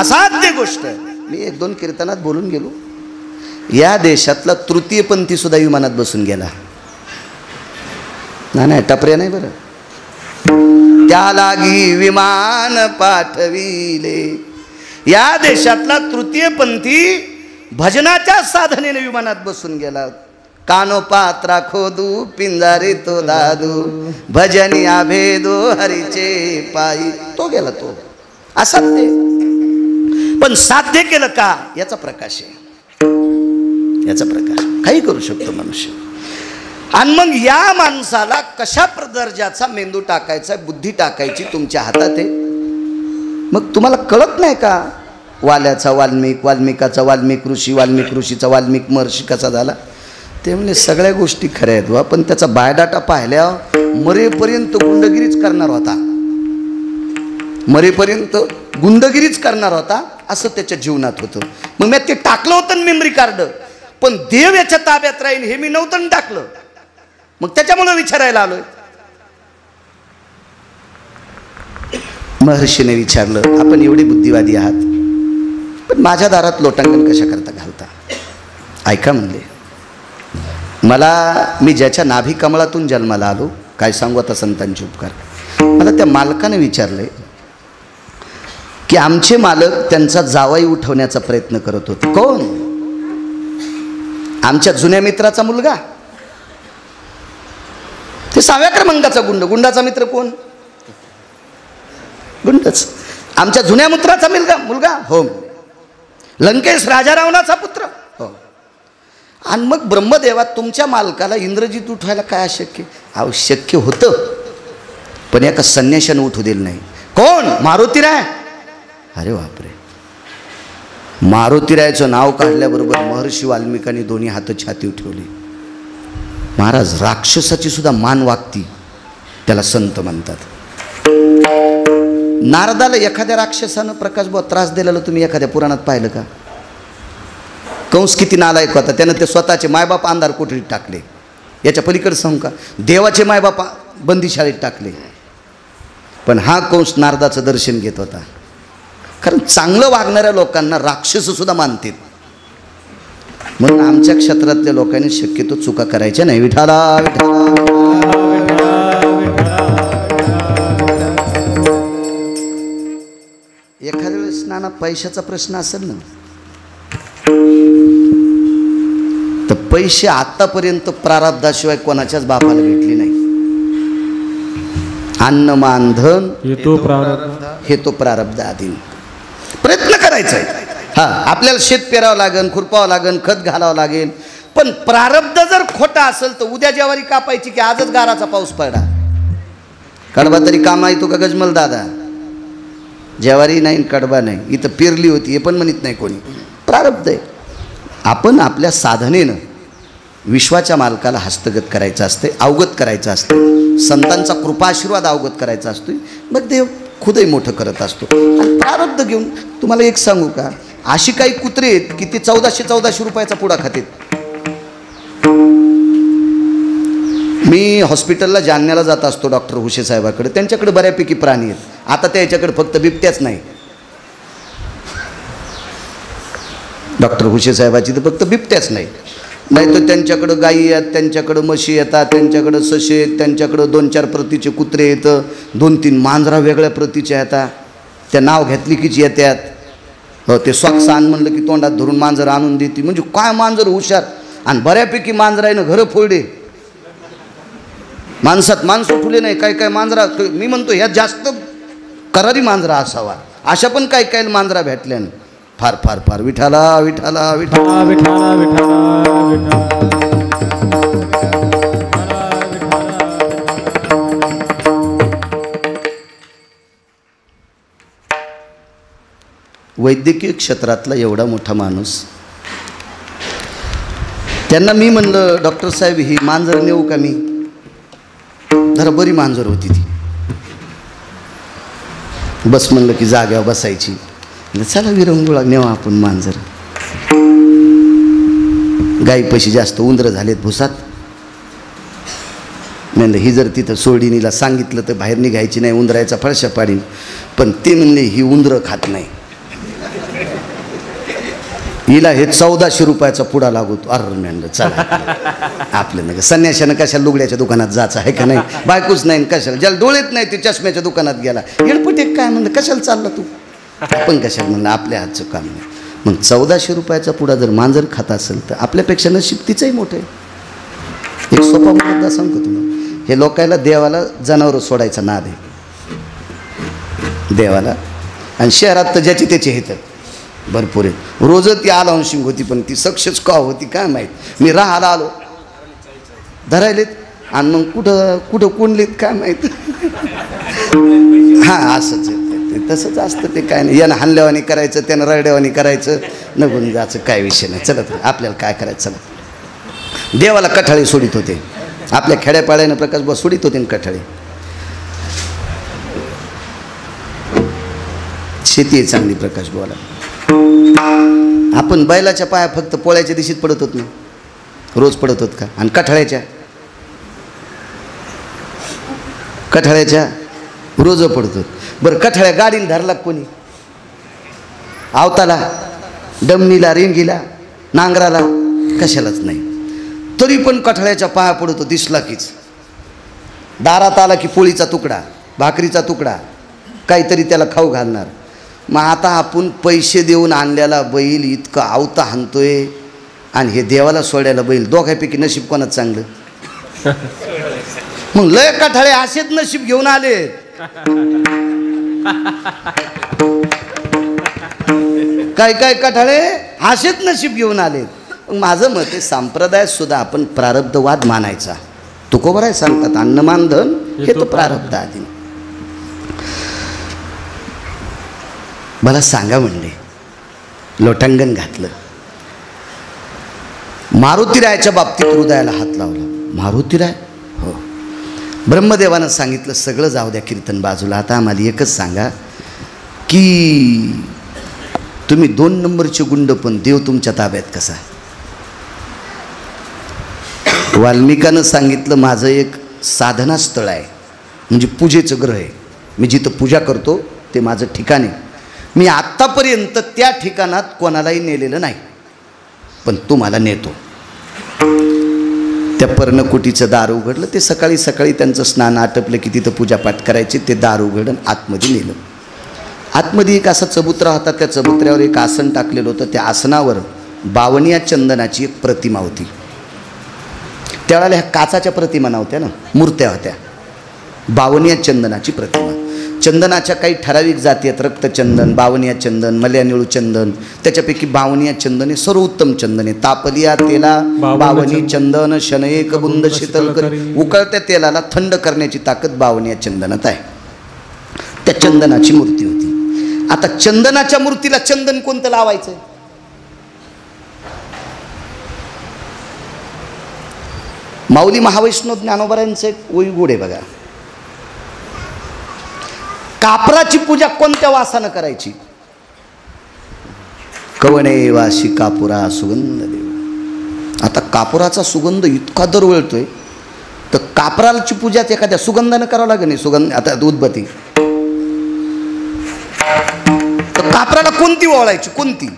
असाध्य गोष्ट. मी 1-2 कीर्तनात बोलून गेलो. या देशातला तृतीयपंथी सुद्धा विमानात बसून गेला. नाही टपऱ्या नाही बरं. त्या लागी विमान पाठविले. या देशातला तृतीयपंथी भजनाच्या साधनेने विमानात बसून गेला. कानो पात्रा खोदू पिंजारे तो दादू भजनी आभेदो हरीचे पायी. तो गेला तो. असाध्य. पण साध्य केलं का? याचा प्रकाश आहे. याचा प्रकाश. काही करू शकतो मनुष्य. आणि मग या माणसाला कशा दर्जाचा मेंदू टाकायचा, बुद्धी टाकायची तुमच्या हातात आहे. मग तुम्हाला कळत नाही का? वाल्याचा वाल्मिक, वाल्मिकाचा वाल्मिक ऋषी, वाल्मिक ऋषीचा वाल्मिक महर्षी कसा झाला. ते म्हणजे सगळ्या गोष्टी खऱ्या आहेत वा, पण त्याचा बायोडाटा पाहिल्यावर मरेपर्यंत गुंडगिरीच करणार होता. मरेपर्यंत गुंडगिरीच करणार होता असं त्याच्या जीवनात होतं. मग मी ते टाकलं होतं मेमरी कार्ड. पण देव याच्या ताब्यात राहील हे मी नव्हतं टाकलं. मग त्याच्यामुळे विचारायला आलोय. महर्षीने विचारलं, आपण एवढे बुद्धिवादी आहात पण माझ्या दारात लोटांगण कशा करता घालता? ऐका म्हणले, मी ज्याच्या नाभी कमळातून जन्माला आलो, काय सांगू आता संतांचे उपकार. मला त्या मालकाने विचारले की आमचे मालक त्यांचा जावाई उठवण्याचा प्रयत्न करत होते. कोण? आमच्या जुन्या मित्राचा मुलगा. ते 6व्या क्रमांकाचा गुंड. गुंडाचा मित्र कोण? गुंडच. आमच्या जुन्या मित्राचा मुलगा हो. लंकेश राजा रावणाचा पुत्र हो. आणि मग ब्रह्मदेवा तुमच्या मालकाला इंद्रजित उठवायला काय अशक्य? शक्य होतं पण एका संन्याशानं उठू दिलं नाही. कोण? मारुतीराय. अरे बापरे. मारुतीरायचं नाव काढल्याबरोबर महर्षी वाल्मिकांनी दोन्ही हात छातीवर ठेवले. महाराज, राक्षसाची सुद्धा मान वागती त्याला संत म्हणतात. नारदाला एखाद्या राक्षसानं प्रकाश बुवा त्रास दिलेला तुम्ही एखाद्या पुराणात पाहिलं का? कंस किती नालायक होता. त्यानं ते स्वतःचे मायबाप अंधार कोठडीत टाकले. याच्या पलीकडे सांगू का? देवाचे मायबाप बंदीशाळेत टाकले. पण हा कंस नारदाचं दर्शन घेत होता. कारण चांगलं वागणाऱ्या लोकांना राक्षस सुद्धा मानतात. म्हणून आमच्या क्षेत्रातल्या लोकांनी शक्यतो चुका करायच्या नाही. विठाला एखाद्या वेळेस नाना पैशाचा प्रश्न असेल ना, तर पैसे आतापर्यंत प्रारब्धाशिवाय कोणाच्याच बापाला भेटली नाही. अन्न मान धन हे तो प्रारब्ध अधीन. प्रयत्न करायचा आहे. हा, आपल्याला शेत पेरावं लागेल, खुरपावं लागेल, खत घालावं लागेल. पण प्रारब्ध जर खोटा असेल तर उद्या ज्वारी कापायची की आजच गाराचा पाऊस पडा. कडबा तरी काम आहे तो का गजमल दादा? ज्वारी नाही कडबा नाही. इथं पेरली होती हे पण म्हणत नाही कोणी. प्रारब्ध आहे. आपण आपल्या साधनेनं विश्वाच्या मालकाला हस्तगत करायचं असते, अवगत करायचं असतं. संतांचा कृपाशीर्वाद अवगत करायचा असतो. मग देव खुदही मोठं करत असतो. आणि प्रारब्ध घेऊन तुम्हाला एक सांगू का, अशी काही कुत्रे आहेत की ते 1400 रुपयाचा पुडा खातात. मी हॉस्पिटलला जालन्याला जात असतो डॉक्टर हुशे साहेबाकडे. त्यांच्याकडे बऱ्यापैकी प्राणी आहेत. आता त्याच्याकडे फक्त बिबट्याच नाही. डॉक्टर हुशे साहेबाची तर फक्त बिबट्याच नाही. नाही तर त्यांच्याकडं गायी आहेत, त्यांच्याकडं म्हशी येतात, त्यांच्याकडं ससे आहेत, त्यांच्याकडं 2-4 प्रतीचे कुत्रे येतं, 2-3 मांजरा वेगळ्या प्रतीच्या येतात. त्या नाव घेतली कीच येतात. हो, ते सॉक्स आण म्हणलं की तोंडात धरून मांजर आणून देते. म्हणजे काय मांजर हुशार. आणि बऱ्यापैकी मांजरानं घरं फोडले. माणसात माणसं ठुले नाही. काय मांजरा, मी म्हणतो ह्यात जास्त करारी मांजरा असावा. अशा पण काही मांजरा भेटल्यानं फार फार फार. विठाला विठाला विठाला विठाला विठाला. वैद्यकीय क्षेत्रातला एवढा मोठा माणूस, त्यांना मी म्हणलं डॉक्टर साहेब ही मांजर नेऊ का मी? जरा बरी मांजर होती ती. बस म्हणलं की जाग्यावर बसायची. चला विरंगुळा नेवा आपण मांजर. गाईपाशी जास्त उंदरं झालेत भुसात. म्हणलं ही जर तिथं सोडीनीला सांगितलं तर बाहेर निघायची नाही, उंदरायचा फळशा पाडीन. पण ते म्हणले ही उंदरं खात नाही. हिला हे 1400 रुपयाचा पुडा लागतो. अरे म्हणलं चला आपलं नाही, संन्याशानं कशाला लुगड्याच्या दुकानात जायचं आहे का नाही, बायकोच नाही कशाला, ज्याला डोळेत नाही ते चष्म्याच्या दुकानात गेला. हेडपटे काय म्हणलं कशाला चालला तू, आपण कशाला म्हणलं आपल्या हातचं काम नाही. मग 1400 रुपयाचा पुडा जर मांजर खात असेल तर आपल्यापेक्षा नशीब तिचंही मोठं आहे. एक सोपा मुद्दा सांगतो तुम्हाला. हे लोकायला देवाला जनावरं सोडायचा नाद आहे देवाला. आणि शहरात तर ज्याची त्याची हे तर भरपूर आहे. रोज ती आलाउन्सिंग होती पण ती सक्सेस का होती काय माहीत. मी राहायला आलो धरायलेत आणि मग कुठं कुठं कोणलेत काय माहीत. हां असंच आहे ते, तसंच असतं ते. काय नाही, यानं हाणल्यावानी करायचं, त्यानं रगड्यावानी करायचं, नगून जायचं, काय विषय नाही. चला आपल्याला काय करायचं. चला देवाला कठाळे सोडित होते. आपल्या खेड्यापाड्यानं प्रकाश बुवा सोडित होते ना कठाळे. शेती आहे चांगली प्रकाश बुवाला. आपण बैलाच्या पाया फक्त पोळ्याच्या दिवशीत पडत होत ना, रोज पडत होत का. आणि कठाळ्याच्या रोज पडत होत. बरं कठाळ्या गाडीने धरला कोणी, आवताला, डमणीला, रेंगीला, नांगराला, कशालाच नाही. तरी पण कठाळ्याच्या पाया पडतो दिसला कीच. दारात आला की पोळीचा तुकडा, भाकरीचा तुकडा, काहीतरी त्याला खाऊ घालणार. मग आता आपण पैसे देऊन आणलेला बैल इतकं आवता हाणतोय आणि हे देवाला सोडायला बैल, दोघांपैकी नशीब कोणाचं चांगलं. मग लय कठाळे असेच नशीब घेऊन आले. काय कठाळे असेच नशीब घेऊन आले. माझं मत आहे संप्रदायात सुद्धा आपण प्रारब्धवाद मानायचा. तुकोबराय सांगतात अन्न मानधन हे तो प्रारब्ध आधी. मला सांगा म्हणले, लोटांगण घातलं. मारुतीरायाच्या बाबतीत हृदयाला हात लावला. मारुतीराय हो. ब्रह्मदेवानं सांगितलं सगळं जाऊ द्या कीर्तन बाजूला, आता आम्हाला एकच सांगा की तुम्ही 2 नंबरचे गुंड पण देव तुमच्या ताब्यात कसा. वाल्मिकानं सांगितलं माझं एक साधना स्थळ आहे, म्हणजे पूजेचं ग्रह आहे. मी जिथं पूजा करतो ते माझं ठिकाण आहे. मी आत्तापर्यंत त्या ठिकाणात कोणालाही नेलेलं नाही, पण तुम्हाला नेतो. त्या पर्णकुटीचं दार उघडलं. ते सकाळी सकाळी त्यांचं स्नान आटपलं की तिथं पूजापाठ करायचे. ते दार उघडून आतमध्ये नेलं. आतमध्ये एक असा चबुत्रा होता. त्या चबुत्र्यावर एक आसन टाकलेलं होतं. त्या आसनावर बावनिया चंदनाची एक प्रतिमा होती. त्यावेळेला ह्या काचाच्या प्रतिमा नव्हत्या ना, मूर्त्या होत्या. बावनिया चंदनाची प्रतिमा. चंदनाच्या काही ठराविक जाती आहेत. रक्तचंदन, बावनिया चंदन, मल्यानिळू चंदन. त्याच्यापैकी बावनिया चंदन हे सर्वोत्तम चंदन आहे. तापलिया तेला बावनी चंदन शनएक बुंद शीतल करी. उकळत्या तेलाला थंड करण्याची ताकद बावनिया चंदनात आहे. त्या चंदनाची मूर्ती होती. आता चंदनाच्या मूर्तीला चंदन कोणतं लावायचं. माऊली महावैष्णव ज्ञानोबरांचं एक ओवी आहे बघा. कापराची पूजा कोणत्या वासानं करायची. कवणे वाशी कापुरा सुगंध देव. आता कापुराचा सुगंध इतका दरवळतोय तर कापराची पूजा एखाद्या सुगंधानं करावं लागेल नाही. सुगंध आता उदबत्ती तर कापराला कोणती ओळायची कोणती.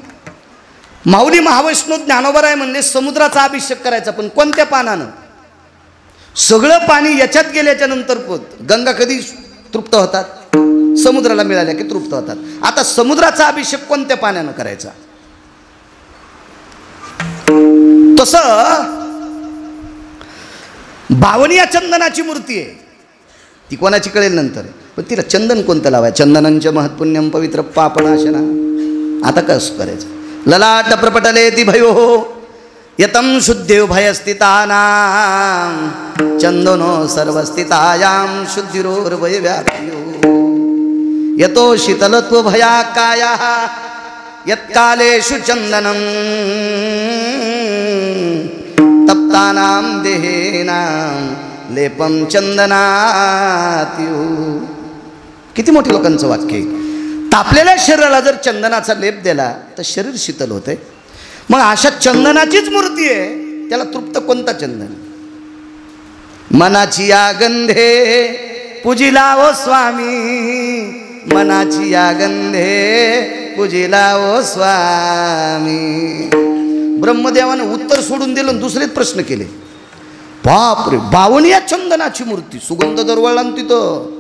माऊली महावैष्णव ज्ञानोबराय म्हणले समुद्राचा अभिषेक करायचा, पण कोणत्या पानानं. सगळं पाणी याच्यात गेल्याच्या नंतर गंगा कधी तृप्त होतात, समुद्राला मिळाल्या की तृप्त होतात. आता समुद्राचा अभिषेक कोणत्या पाण्यानं करायचा. तसं बावनिया चंदनाची मूर्ती आहे. ती कोणाची कळेल नंतर, पण तिला चंदन कोणतं लावायचं. चंदनांच्या महत्पुण्यम पवित्र पापनाशना. आता कसं करायचं. ललाट प्रपटले ती भयो यतम शुद्धेव भयस्थितानां चंदनो सर्वस्थितायां शुद्धिरोर्भय व्याप्यो यतो शीतलत्व भयाकायाः यत्कालेषु चंदनं तप्तानां देहेनां लेपम चंदनात्यू. किती मोठे लोकांचं वाक्य आहे. तापलेल्या शरीराला जर चंदनाचा लेप दिला तर शरीर शीतल होते. मग अशा चंदनाचीच मूर्ती आहे, त्याला तृप्त कोणता चंदन? मनाची या गंधे पूजिला ओ स्वामी, मनाची या गंधे पूजिला ओ स्वामी. ब्रह्मदेवानं उत्तर सोडून दिलं, दुसरेच प्रश्न केले. बापरे, 52 या चंदनाची मूर्ती, सुगंध दरवळला तिथं.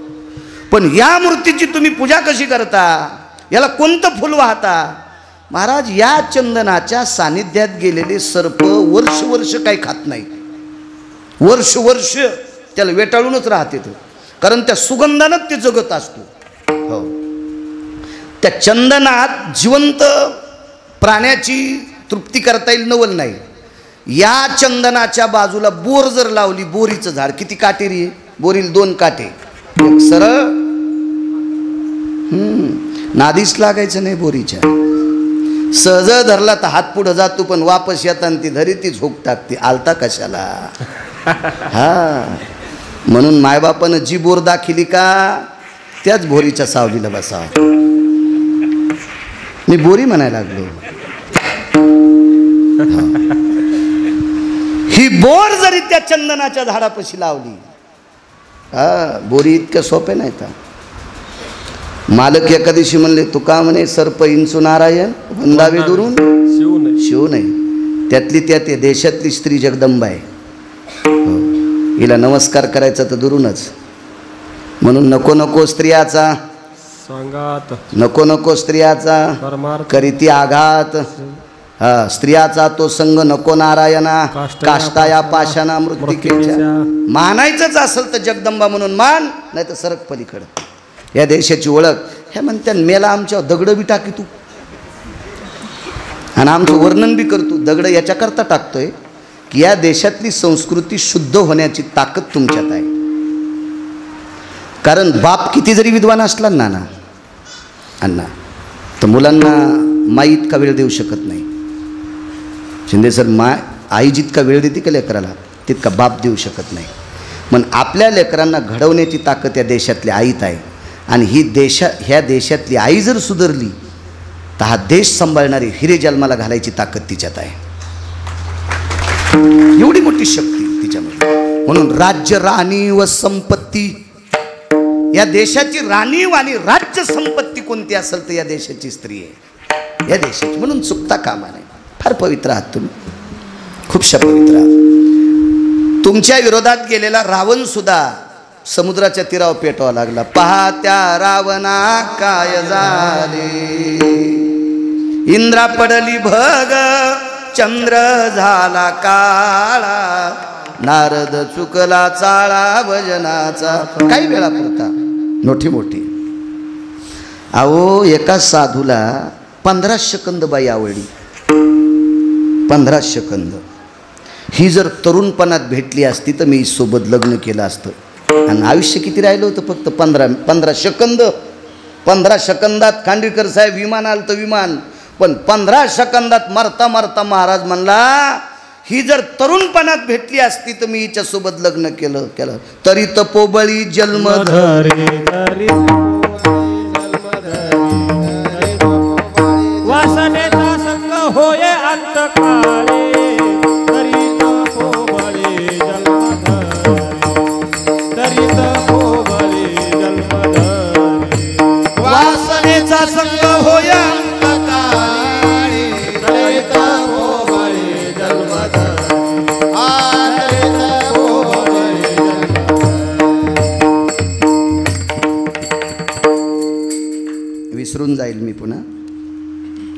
पण या मूर्तीची तुम्ही पूजा कशी करता? याला कोणतं फुल वाहता? महाराज, या चंदनाच्या सानिध्यात गेलेले सर्प वर्ष वर्ष काही खात नाही, वर्ष वर्ष त्याला वेटाळूनच राहते तो, कारण त्या सुगंधानच ते जगत असतो. हो, त्या चंदनात जिवंत प्राण्याची तृप्ती करता येईल नवल नाही. या चंदनाच्या बाजूला बोर जर लावली, बोरीचं झाड किती काटेरी आहे, बोरील 2 काटे, एक सरळ, नादीच लागायचं नाही बोरीच्या. सहज धरला तर हात पुढं जातो, पण वापस येताना ती धरी ती झोक टाकते, आलता कशाला. हा, म्हणून मायबापानं जी बोर दाखिली का त्याच बोरीच्या सावलीला बसावा. मी बोरी म्हणायला लागलो. ही बोर जरी त्या चंदनाच्या झाडापाशी लावली, हा, बोरी इतक्या सोपे नाही तर. मालक एका दिवशी म्हणले, तुका म्हणे सर्प इंचू नारायण वंदावे दुरून शिव नाही. त्यातली त्यात देशातली स्त्री जगदंबा आहे. हो, हिला नमस्कार करायचा तर दुरूनच. म्हणून नको नको स्त्रियाचा सांगात, नको नको स्त्रियाचा करीती आघात. हा, स्त्रियाचा तो संग नको नारायणा, काष्टाया पाषाणा मृत्तिकेच्या. मानायचंच असेल तर जगदंबा म्हणून मान, नाही तर सरक पलीकडं. या देशाची ओळख हे म्हणत्या, मेला आमच्या दगड बी टाकी तू, आणि आमचं वर्णन बी करतो. दगड याच्याकरता टाकतोय की या देशातली संस्कृती शुद्ध होण्याची ताकद तुमच्यात आहे. कारण बाप किती जरी विद्वान असला नाना अण्णा, तर मुलांना माई इतका वेळ देऊ शकत नाही. शिंदे सर, आई जितका वेळ देते का लेकराला, तितका बाप देऊ शकत नाही. पण आपल्या लेकरांना घडवण्याची ताकद या देशातल्या आईत आहे. आणि ह्या देशातली आई जर सुधारली तर हा देश सांभाळणारी हिरे जन्माला घालायची ताकद तिच्यात आहे. एवढी मोठी शक्ती तिच्यामध्ये. म्हणून राज्य, राणी व संपत्ती, या देशाची राणीव आणि राज्य संपत्ती कोणती असेल तर या देशाची स्त्री आहे, या देशाची. म्हणून चुकता कामा नाही. फार पवित्र आहात तुम्ही, खूपशा पवित्र आहात. तुमच्या विरोधात गेलेला रावण सुद्धा समुद्राच्या तीरावर पेटवा लागला. पहा त्या रावणा काय झाले, इंद्रा पडली भग, चंद्र झाला काळा, नारद चुकला चाळा भजनाचा. काही वेळा पुरता मोठी मोठी. अहो, एका साधूला 15 शकंद बाई आवडली. 15 शकंद. ही जर तरुणपणात भेटली असती तर मी सोबत लग्न केलं असतं. आणि आयुष्य किती राहिलं होतं? फक्त 15 शकंद. 15 शकंदात खांडेकर साहेब विमान आलं तर विमान, पण 15 शकंदात मरता मरता महाराज म्हणला, ही जर तरुणपणात भेटली असती तर मी हिच्यासोबत लग्न केलं. तरी तपोबळी जन्मधरी, वासनेचा संग होय अंतकाळी, तरी तपोबळी जन्मधरी, तरी तपोबळी जन्मधरी. वासनेचा संग होय अंतकाळी, तरी तपोबळी जन्मधरी, तरी तपोबळी जन्मधरी. विसरून जाईल मी पुन्हा.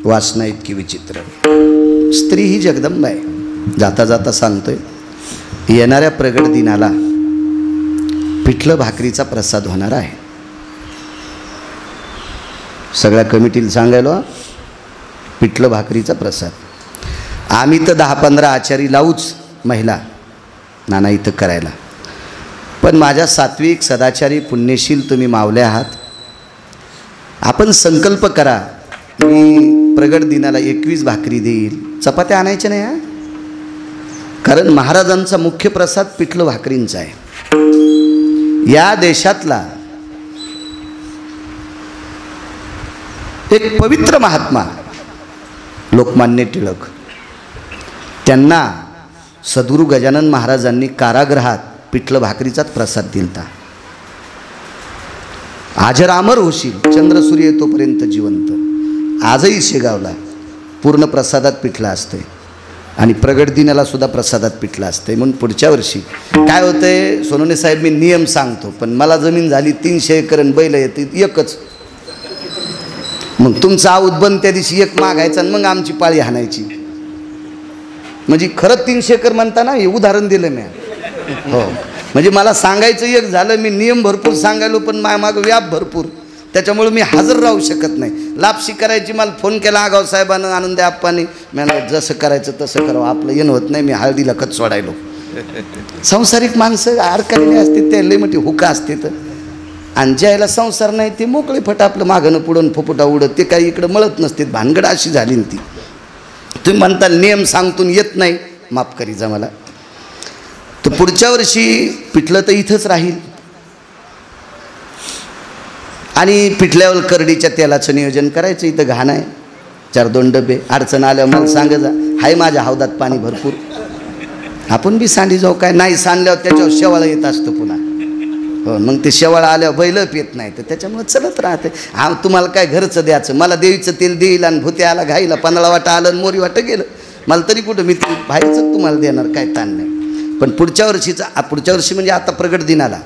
वासना इतकी विचित्र. स्त्री ही जगदंबा आहे. जाता जाता सांगतोय, येणाऱ्या प्रगट दिनाला पिठलं भाकरीचा प्रसाद होणार आहे. सगळ्या कमिटीला सांगायला, पिठलं भाकरीचा प्रसाद. आम्ही तर 10-15 आचारी लावूच महिला नाना इथं करायला. पण माझ्या सात्विक सदाचारी पुण्यशील तुम्ही मावले आहात. आपण संकल्प करा, मी प्रगट दिनाला 21 भाकरी देईल. चपात्या आणायच्या नाही हा, कारण महाराजांचा मुख्य प्रसाद पिठलं भाकरींचा आहे. या देशातला एक पवित्र महात्मा लोकमान्य टिळक, त्यांना सद्गुरू गजानन महाराजांनी कारागृहात पिठलं भाकरीचाच प्रसाद दिलता. आजरामर होशील, चंद्र सूर्य येतोपर्यंत जिवंत. आजही शेगावला पूर्ण प्रसादात पिठलं असतंय आणि प्रगट दिनाला सुद्धा प्रसादात पिठलं असतंय. म्हणून पुढच्या वर्षी काय होतंय सोनवणे साहेब, मी नियम सांगतो, पण मला जमीन झाली 300 एकर आणि बैल येते एकच. मग तुमचा उद्बंध त्या दिवशी एक मागायचा आणि मग आमची पाळी हाणायची. म्हणजे खरंच 300 एकर म्हणता ना, हे उदाहरण दिलं मी. हो, म्हणजे मला सांगायचं एक झालं, मी नियम भरपूर सांगायलो पण मागं व्याप भरपूर, त्याच्यामुळे मी हजर राहू शकत नाही. लापशी करायची, मला फोन केला आगाव साहेबानं, आनंद आप्पाने, मला जसं करायचं तसं करावं, आपलं येणं होत नाही. मी हळदीला खत सोडायलो. संसारिक माणसं अडकलेली असते, ते लई मोठी हुका असते तर, आणि ज्याला संसार नाही ते मोकळे फट आपलं मागणं पुढून फुफुटा उडत, ते काही इकडं मळत नसते. भानगड अशी झाली ती. तुम्ही म्हणता नियम सांगतून येत नाही, माफ करी जा मला. तर पुढच्या वर्षी पिठलं तर इथंच राहील आणि पिठल्यावर करडीच्या तेलाचं नियोजन करायचं. इथं घाण आहे, 4-2 डबे. अडचण आल्यावर मला सांगा जा, हाय माझ्या हौदात पाणी भरपूर, आपण बी सांडी जाऊ. काय नाही सांडल्यावर त्याच्यावर शेवाळं येत असतं पुन्हा. हो, मग ते शेवाळं आल्यावर बैल पित नाही, तर त्याच्यामुळे चलत राहते. हा, तुम्हाला काय घरचं द्यायचं, मला देवीचं तेल देईल आणि भुते आला घाईला, 15 वाटा आलं आणि मोरी वाटं गेलं, मला तरी कुठं, मी बाहेरचं तुम्हाला देणार, काय ताण नाही. पण पुढच्या वर्षी म्हणजे आता प्रगट दिनाला,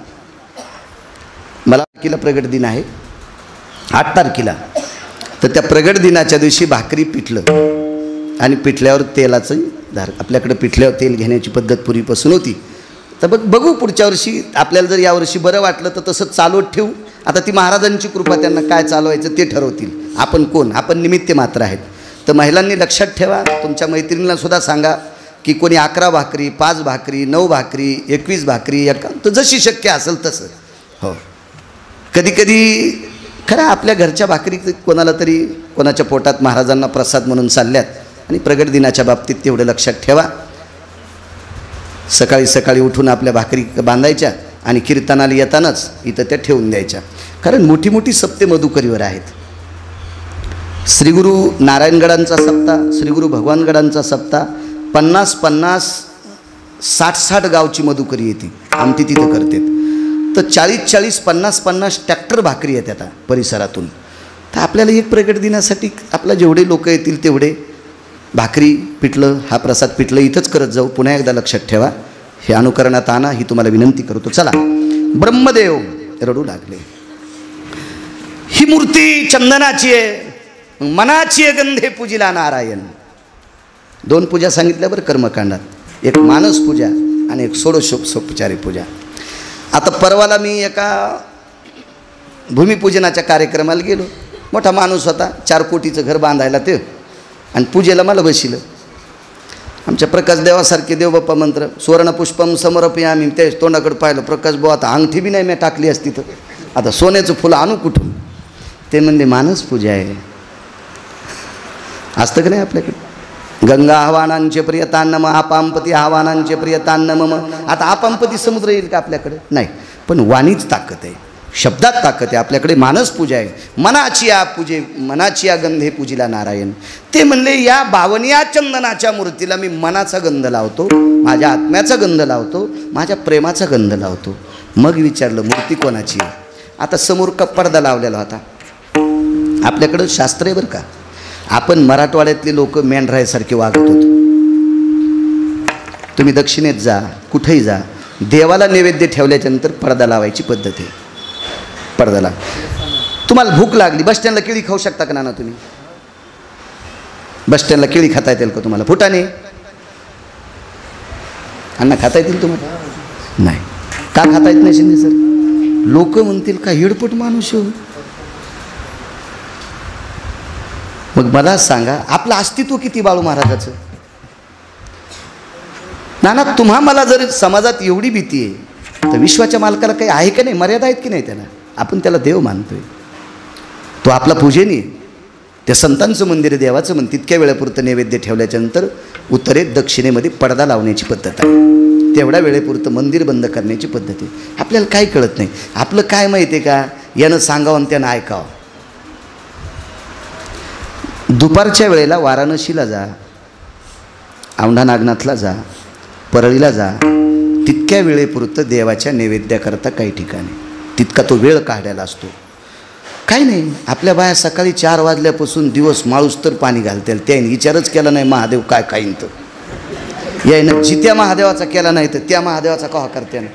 मला तारखेला प्रगट दिन आहे 8 तारखेला, तर त्या प्रगट दिनाच्या दिवशी भाकरी पिठलं आणि पिठल्यावर तेलाचं धार. आपल्याकडे पिठल्यावर तेल घेण्याची पद्धत पूर्वीपासून होती. तर बघू पुढच्या वर्षी आपल्याला जर यावर्षी बरं वाटलं तर तसं चालवत ठेवू. आता ती महाराजांची कृपा, त्यांना काय चालवायचं ते ठरवतील. आपण कोण, आपण निमित्त मात्र आहेत. तर महिलांनी लक्षात ठेवा, तुमच्या मैत्रिणीला सुद्धा सांगा की कोणी 11 भाकरी, 5 भाकरी, 9 भाकरी, 21 भाकरी, तर जशी शक्य असेल तसं. हो, कधी कधी खरं आपल्या घरच्या भाकरी कोणाला तरी, कोणाच्या पोटात महाराजांना प्रसाद म्हणून चालल्यात. आणि प्रगट दिनाच्या बाबतीत तेवढं लक्षात ठेवा, सकाळी सकाळी उठून आपल्या भाकरी बांधायच्या आणि कीर्तनाला येतानाच इथं त्या ठेवून द्यायच्या. कारण मोठी मोठी सप्ते मधुकरीवर आहेत. श्रीगुरू नारायणगडांचा सप्ताह, श्रीगुरू भगवानगडांचा सप्ताह, 50-50, 60-60 गावची मधुकरी येते, आमटी तिथं करतात. तर 40-40, 50-50 ट्रॅक्टर भाकरी येतात आता परिसरातून. तर आपल्याला एक प्रगट दिनासाठी आपला जेवढे लोक येतील तेवढे भाकरी पिठलं, हा प्रसाद पिठलं इथंच करत जाऊ. पुन्हा एकदा लक्षात ठेवा, हे अनुकरणात आणा, ही तुम्हाला विनंती करतो. चला, ब्रह्मदेव रडू लागले. ही मूर्ती चंदनाची आहे, मनाची आहे, गंधे पूजिला नारायण. 2 पूजा सांगितल्या बरं कर्मकांडात, एक मानस पूजा आणि एक षोडशोपचारी पूजा. आता परवाला मी एका भूमिपूजनाच्या कार्यक्रमाला गेलो. मोठा माणूस होता, 4 कोटीचं घर बांधायला ते, आणि पूजेला मला बसिलं. आमच्या प्रकाश देवासारखे देवबाप्पा मंत्र, सुवर्णपुष्पम समर्पयामी, ते तोंडाकडे पाहिलं. प्रकाश भाऊ, आता अंगठी बी नाही मी टाकली असती तर, आता सोन्याचं फुलं आणू कुठून. ते म्हणले मानस पूजा आहे. असतं का नाही आपल्याकडे, गंगा आव्हानांचे प्रियतान्नम, आपांपती आव्हानांचे प्रियतान्नम. आता आपांपती समुद्र येईल का आपल्याकडे, नाही. पण वाणीच ताकद आहे, शब्दात ताकद आहे. आपल्याकडे मानस पूजा आहे. मनाची या पूजे, मनाची या गंधे पूजिला नारायण. ते म्हणले या बावनिया चंदनाच्या मूर्तीला मी मनाचा गंध लावतो, माझ्या आत्म्याचा गंध लावतो, माझ्या प्रेमाचा गंध लावतो. मग विचारलं मूर्ती कोणाची आहे. आता समोर पडदा लावलेला होता. आपल्याकडं शास्त्र आहे बरं का. आपण मराठवाड्यातले लोक मेंढरायासारखे वागत होतो. तुम्ही दक्षिणेत जा, कुठेही जा, देवाला नैवेद्य ठेवल्याच्यानंतर पडदा लावायची पद्धत आहे. पडदाला तुम्हाला भूक लागली, बस स्टँडला केळी खाऊ शकता का नाना तुम्ही? बस स्टँडला केळी खाता येतील का तुम्हाला? फुटाणे अण्णा खाता येतील तुम्हाला? नाही. का खाता येत नाही शिंदे सर? लोक म्हणतील का हेडपट माणूस हो. मग मला सांगा, आपलं अस्तित्व किती बाळू महाराजाचं? नाना, तुम्हा मला जर समाजात एवढी भीती आहे तर विश्वाच्या मालकाला काही आहे का नाही, मर्यादा आहेत की नाही त्याला? आपण त्याला देव मानतोय, तो आपला पूजनीय. त्या संतांचं मंदिर देवाचं मन, तितक्या वेळापुरतं नैवेद्य ठेवल्याच्या नंतर उत्तरेत दक्षिणेमध्ये पडदा लावण्याची पद्धत आहे. तेवढ्या वेळेपुरतं मंदिर बंद करण्याची पद्धत आहे. आपल्याला काही कळत नाही. आपलं काय माहिती आहे का, यानं सांगावं आणि त्यानं ऐकावं. दुपारच्या वेळेला वाराणसीला जा, औंढा नागनाथला जा, परळीला जा, तितक्या वेळेपुरतं देवाच्या नैवेद्याकरता काही ठिकाणी तितका तो वेळ काढायला असतो. काही नाही, आपल्या बाया सकाळी 4 वाजल्यापासून दिवस माळूस तर पाणी घालतील. त्याने विचारच केला नाही महादेव काय खाईन, तर यायनं जित्या महादेवाचा केला नाही तर त्या महादेवाचा कवा करते ना,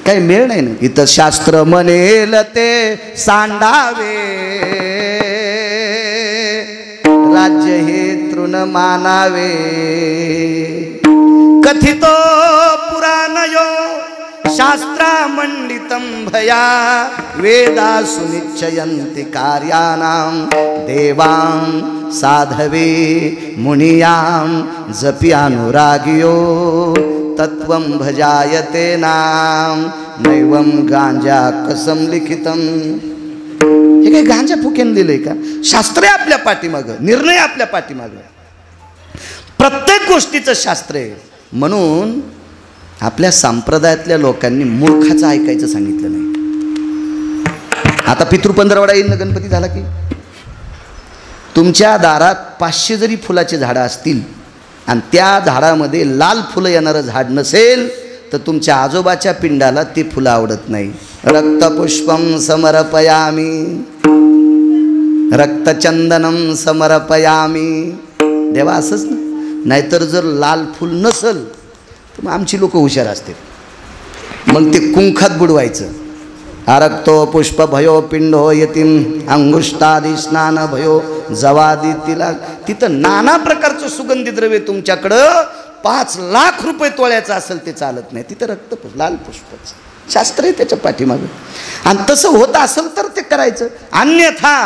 काही मेळ नाही ना. इथं शास्त्र म्हणेल ते सांडावे, राज्य हे तृण मानावे. कथितो पुराणयो शास्त्रा मंडितं भया, वेदा सुनिश्चयन्ति कार्याणां देवां साधवे मुनियां जपि अनुरागियो तत्वं भजायते नाम नैवं गांजा कसम लिखितं. हे काही गांजा फुक्यानं लिहिलंय का? शास्त्र आहे आपल्या पाठीमागं, निर्णय आपल्या पाठीमागं, प्रत्येक गोष्टीचं शास्त्र आहे. म्हणून आपल्या संप्रदायातल्या लोकांनी मूर्खाचं ऐकायचं सांगितलं नाही. आता पितृपंधरवडा येईल ना गणपती झाला की, तुमच्या दारात 500 जरी फुलाचे झाडं असतील आणि त्या झाडामध्ये लाल फुलं येणारं झाड नसेल तर तुमच्या आजोबाच्या पिंडाला ते फुलं आवडत नाही. रक्तपुष्पम समर्पयामी, रक्तचंदनम समर्पयामी. देवा असंच ना. नाहीतर जर लाल फुल नसल तर मग आमची लोक हुशार असते, मग ते कुंखात बुडवायचं. आरक्तो पुष्प भयो पिंडो यतीम अंगुष्टादी स्नान भयो जवादी तिला. तिथं नाना प्रकारचं सुगंधी द्रव्य तुमच्याकडं 5 लाख रुपये तोळ्याचं असेल ते चालत नाही. तिथं रक्त लाल पुष्पच शास्त्र आहे त्याच्या पाठीमागं. आणि तसं होत असेल तर ते करायचं, अन्यथा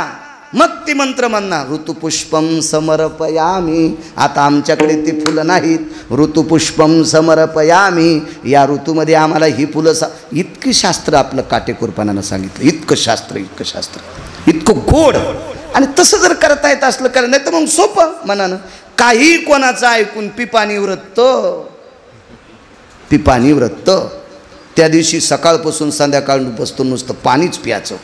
मग ती मंत्र म्हणणार ऋतुपुष्पम समर्पयामी. आता आमच्याकडे ती फुलं नाहीत, ऋतुपुष्पम समर्पयामी, या ऋतूमध्ये आम्हाला ही फुलं इतकी शास्त्र आपलं काटेकोरपणानं सांगितलं. इतकं शास्त्र, इतकं शास्त्र, इतकं गोड. आणि तसं जर करता येत असलं करा, नाही तर मग सोपं मनानं काही कोणाचं ऐकून पिपाणी व्रत, पिपाणी व्रत. त्या दिवशी सकाळपासून संध्याकाळपासून नुसतं पाणीच प्यायचं.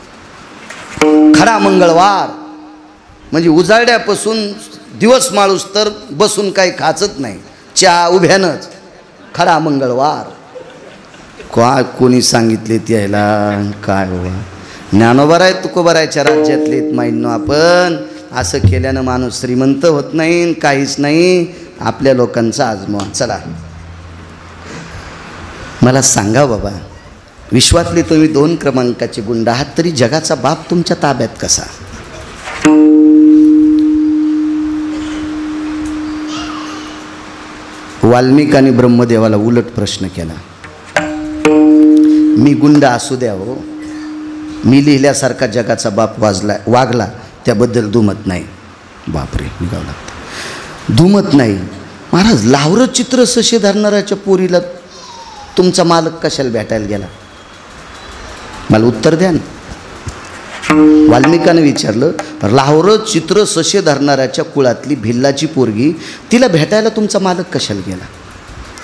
खरा मंगळवार म्हणजे उजाड्यापासून दिवस माळूस तर बसून काही खाचत नाही, चहा उभ्यानंच. खरा मंगळवार. काय कोणी सांगितले त्याला काय हो, ज्ञानोबराय तुकोबरायच्या राज्यातले माहिनो. आपण असं केल्यानं माणूस श्रीमंत होत नाही, काहीच नाही. आपल्या लोकांचा आजमावा. चला मला सांगा बाबा, विश्वातले तुम्ही 2 क्रमांकाचे गुंड आहात, तरी जगाचा बाप तुमच्या ताब्यात कसा? वाल्मिक आणि ब्रह्मदेवाला उलट प्रश्न केला. मी गुंड असू द्या हो, मी लिहिल्यासारखा जगाचा बाप वागला त्याबद्दल दुमत नाही. बापरे, निघावं लागतं. दुमत नाही महाराज. लावरं चित्र सशे धरणाऱ्याच्या पोरीला तुमचा मालक कशाला भेटायला गेला? मला उत्तर द्या ना. वाल्मिकानं विचारलं, लावरं चित्र सशे धरणाऱ्याच्या कुळातली भिल्लाची पोरगी, तिला भेटायला तुमचा मालक कशाला गेला?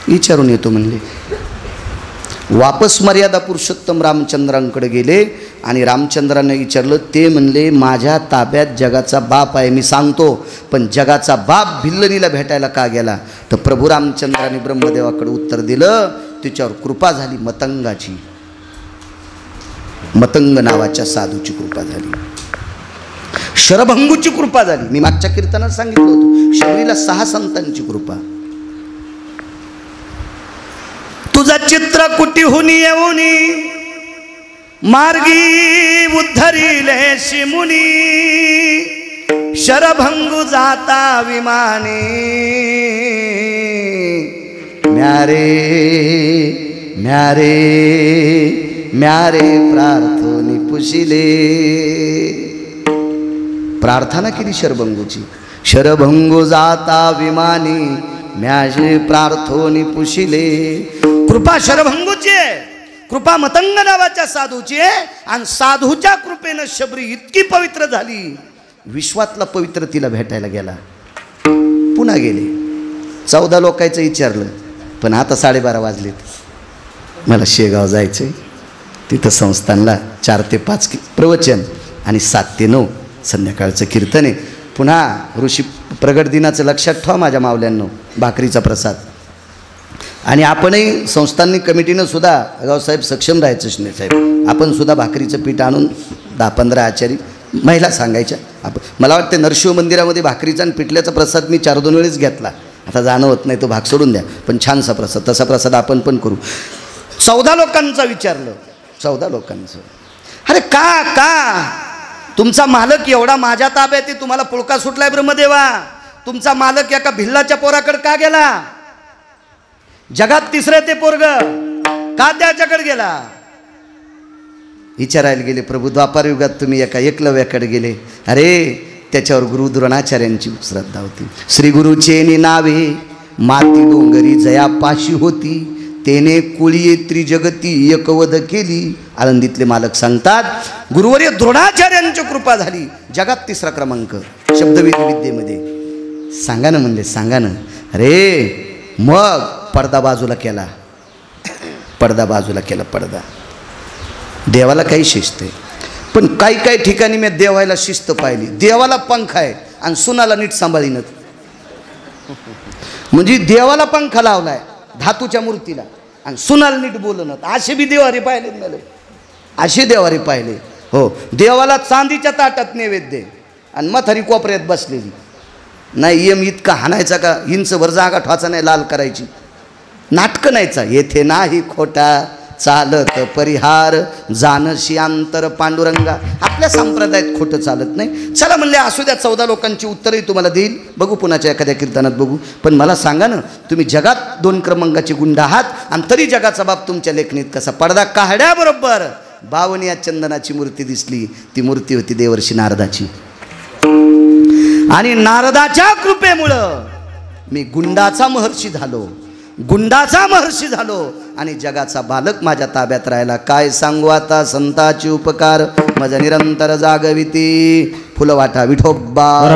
विचारून येतो म्हणले. वापस मर्यादा पुरुषोत्तम रामचंद्रांकडे गेले आणि रामचंद्रानं विचारलं. ते म्हणले, माझ्या ताब्यात जगाचा बाप आहे, मी सांगतो, पण जगाचा बाप भिल्लनीला भेटायला का गेला? तर प्रभू रामचंद्राने ब्रह्मदेवाकडे उत्तर दिलं. तिच्यावर कृपा झाली मतंगाची. मतंग नावाच्या साधूची कृपा झाली, शरभंगूची कृपा झाली. मी मागच्या कीर्तनात सांगितलं होतं, शबरीला 6 संतांची कृपा. तुझा चित्रकुटीहून येऊनी मार्गी उद्धरिले शिमुनी, शरभंगू जाता विमानी, म्यारे म्यारे म्यारे प्रार्थोनी पुशिले. प्रार्थना केली शरभंगूची. शरभंगू जाता विमानी, म्याजे प्रार्थोनी पुशिले. कृपा शरभंगूची आहे, कृपा मतंग नावाच्या साधूची आहे. आणि साधूच्या कृपेनं शबरी इतकी पवित्र झाली, विश्वातला पवित्र तिला भेटायला गेला. पुन्हा गेले. 14 लोकांचं विचारलं, पण आता 12:30 वाजलेत, मला शेगाव जायचं आहे. तिथं संस्थानला 4 ते 5 प्रवचन आणि 7 ते 9 संध्याकाळचं कीर्तन आहे. पुन्हा ऋषी प्रगट दिनाचं लक्षात ठेवा माझ्या मावल्यांनो, भाकरीचा प्रसाद. आणि आपणही संस्थांनी कमिटीनं सुद्धा गावसाहेब सक्षम राहायचं नाही साहेब, आपण सुद्धा भाकरीचं पीठ आणून 10-15 आचारी महिला सांगायच्या. मला वाटतं नरशिव मंदिरामध्ये भाकरीचा आणि पिठल्याचा प्रसाद मी 4-2 वेळेस घेतला, आता जाणं होत नाही, तो भाग सोडून द्या. पण छानसा प्रसाद, तसा प्रसाद आपण पण करू. 14 लोकांचं विचारलं, 14 लोकांचं. अरे का तुमचा मालक एवढा माझ्या ताब्यात आहे, तुम्हाला पुळका सुटलाय ब्रह्मदेवा, तुमचा मालक एका भिल्लाच्या पोराकडे का गेला, जगात 3रं ते पोरग का त्याच्याकडे गेला, विचारायला गेले. प्रभू द्वापार युगात तुम्ही एका एकलव्याकडे गेले. अरे त्याच्यावर गुरु द्रोणाचार्यांची श्रद्धा होती. श्री गुरुचेनी नावे माती डोंगरी जयापाशी होती, तेने कुळीये त्रिजगती एकवध केली. आळंदीतले मालक सांगतात गुरुवर्य द्रोणाचार्यांची कृपा झाली, जगात 3रा क्रमांक शब्दविधी विद्येमध्ये. सांगा ना म्हणले, सांगा ना. अरे मग पडदा बाजूला केला, पडदा बाजूला केला. पडदा देवाला काही शिस्त आहे, पण काही ठिकाणी मी देवाला शिस्त पाहिली. देवाला पंख आहे आणि सुनाला नीट सांभाळीनच. म्हणजे देवाला पंख लावलाय धातूच्या मूर्तीला आणि सुनाला नीट बोलणं. असे बी देवारी पाहिले मला, असे देवारी पाहिले. हो, देवाला चांदीच्या ताटात नैवेद्य आणि म्हातारी कोपऱ्यात बसलेली. नाही यम इतका हाणायचा का, इंचभर जागा ठोचा नाही लाल करायची, नाटकं नाहीचा. येथे नाही खोटा चालत परिहार, जानशी अंतर पांडुरंगा. आपल्या संप्रदायात खोटं चालत नाही. चला म्हणले असू द्या, 14 लोकांची उत्तरही तुम्हाला देईल, बघू पुण्याच्या एखाद्या कीर्तनात बघू. पण मला सांगा ना, तुम्ही जगात 2 क्रमांकाचे गुंड आहात आणि तरी जगाचा बाप तुमच्या लेखणीत कसा. पडदा काढ्याबरोबर बावनिया चंदनाची मूर्ती दिसली. ती मूर्ती होती देवर्षी नारदाची. आणि नारदाच्या कृपेमुळं मी गुंडाचा महर्षी झालो, गुंडाचा महर्षी झालो आणि जगाचा बालक माझ्या ताब्यात राहिला. काय सांगू आता संताची उपकार, माझा निरंतर जागविती. फुलवाटा विठोबा.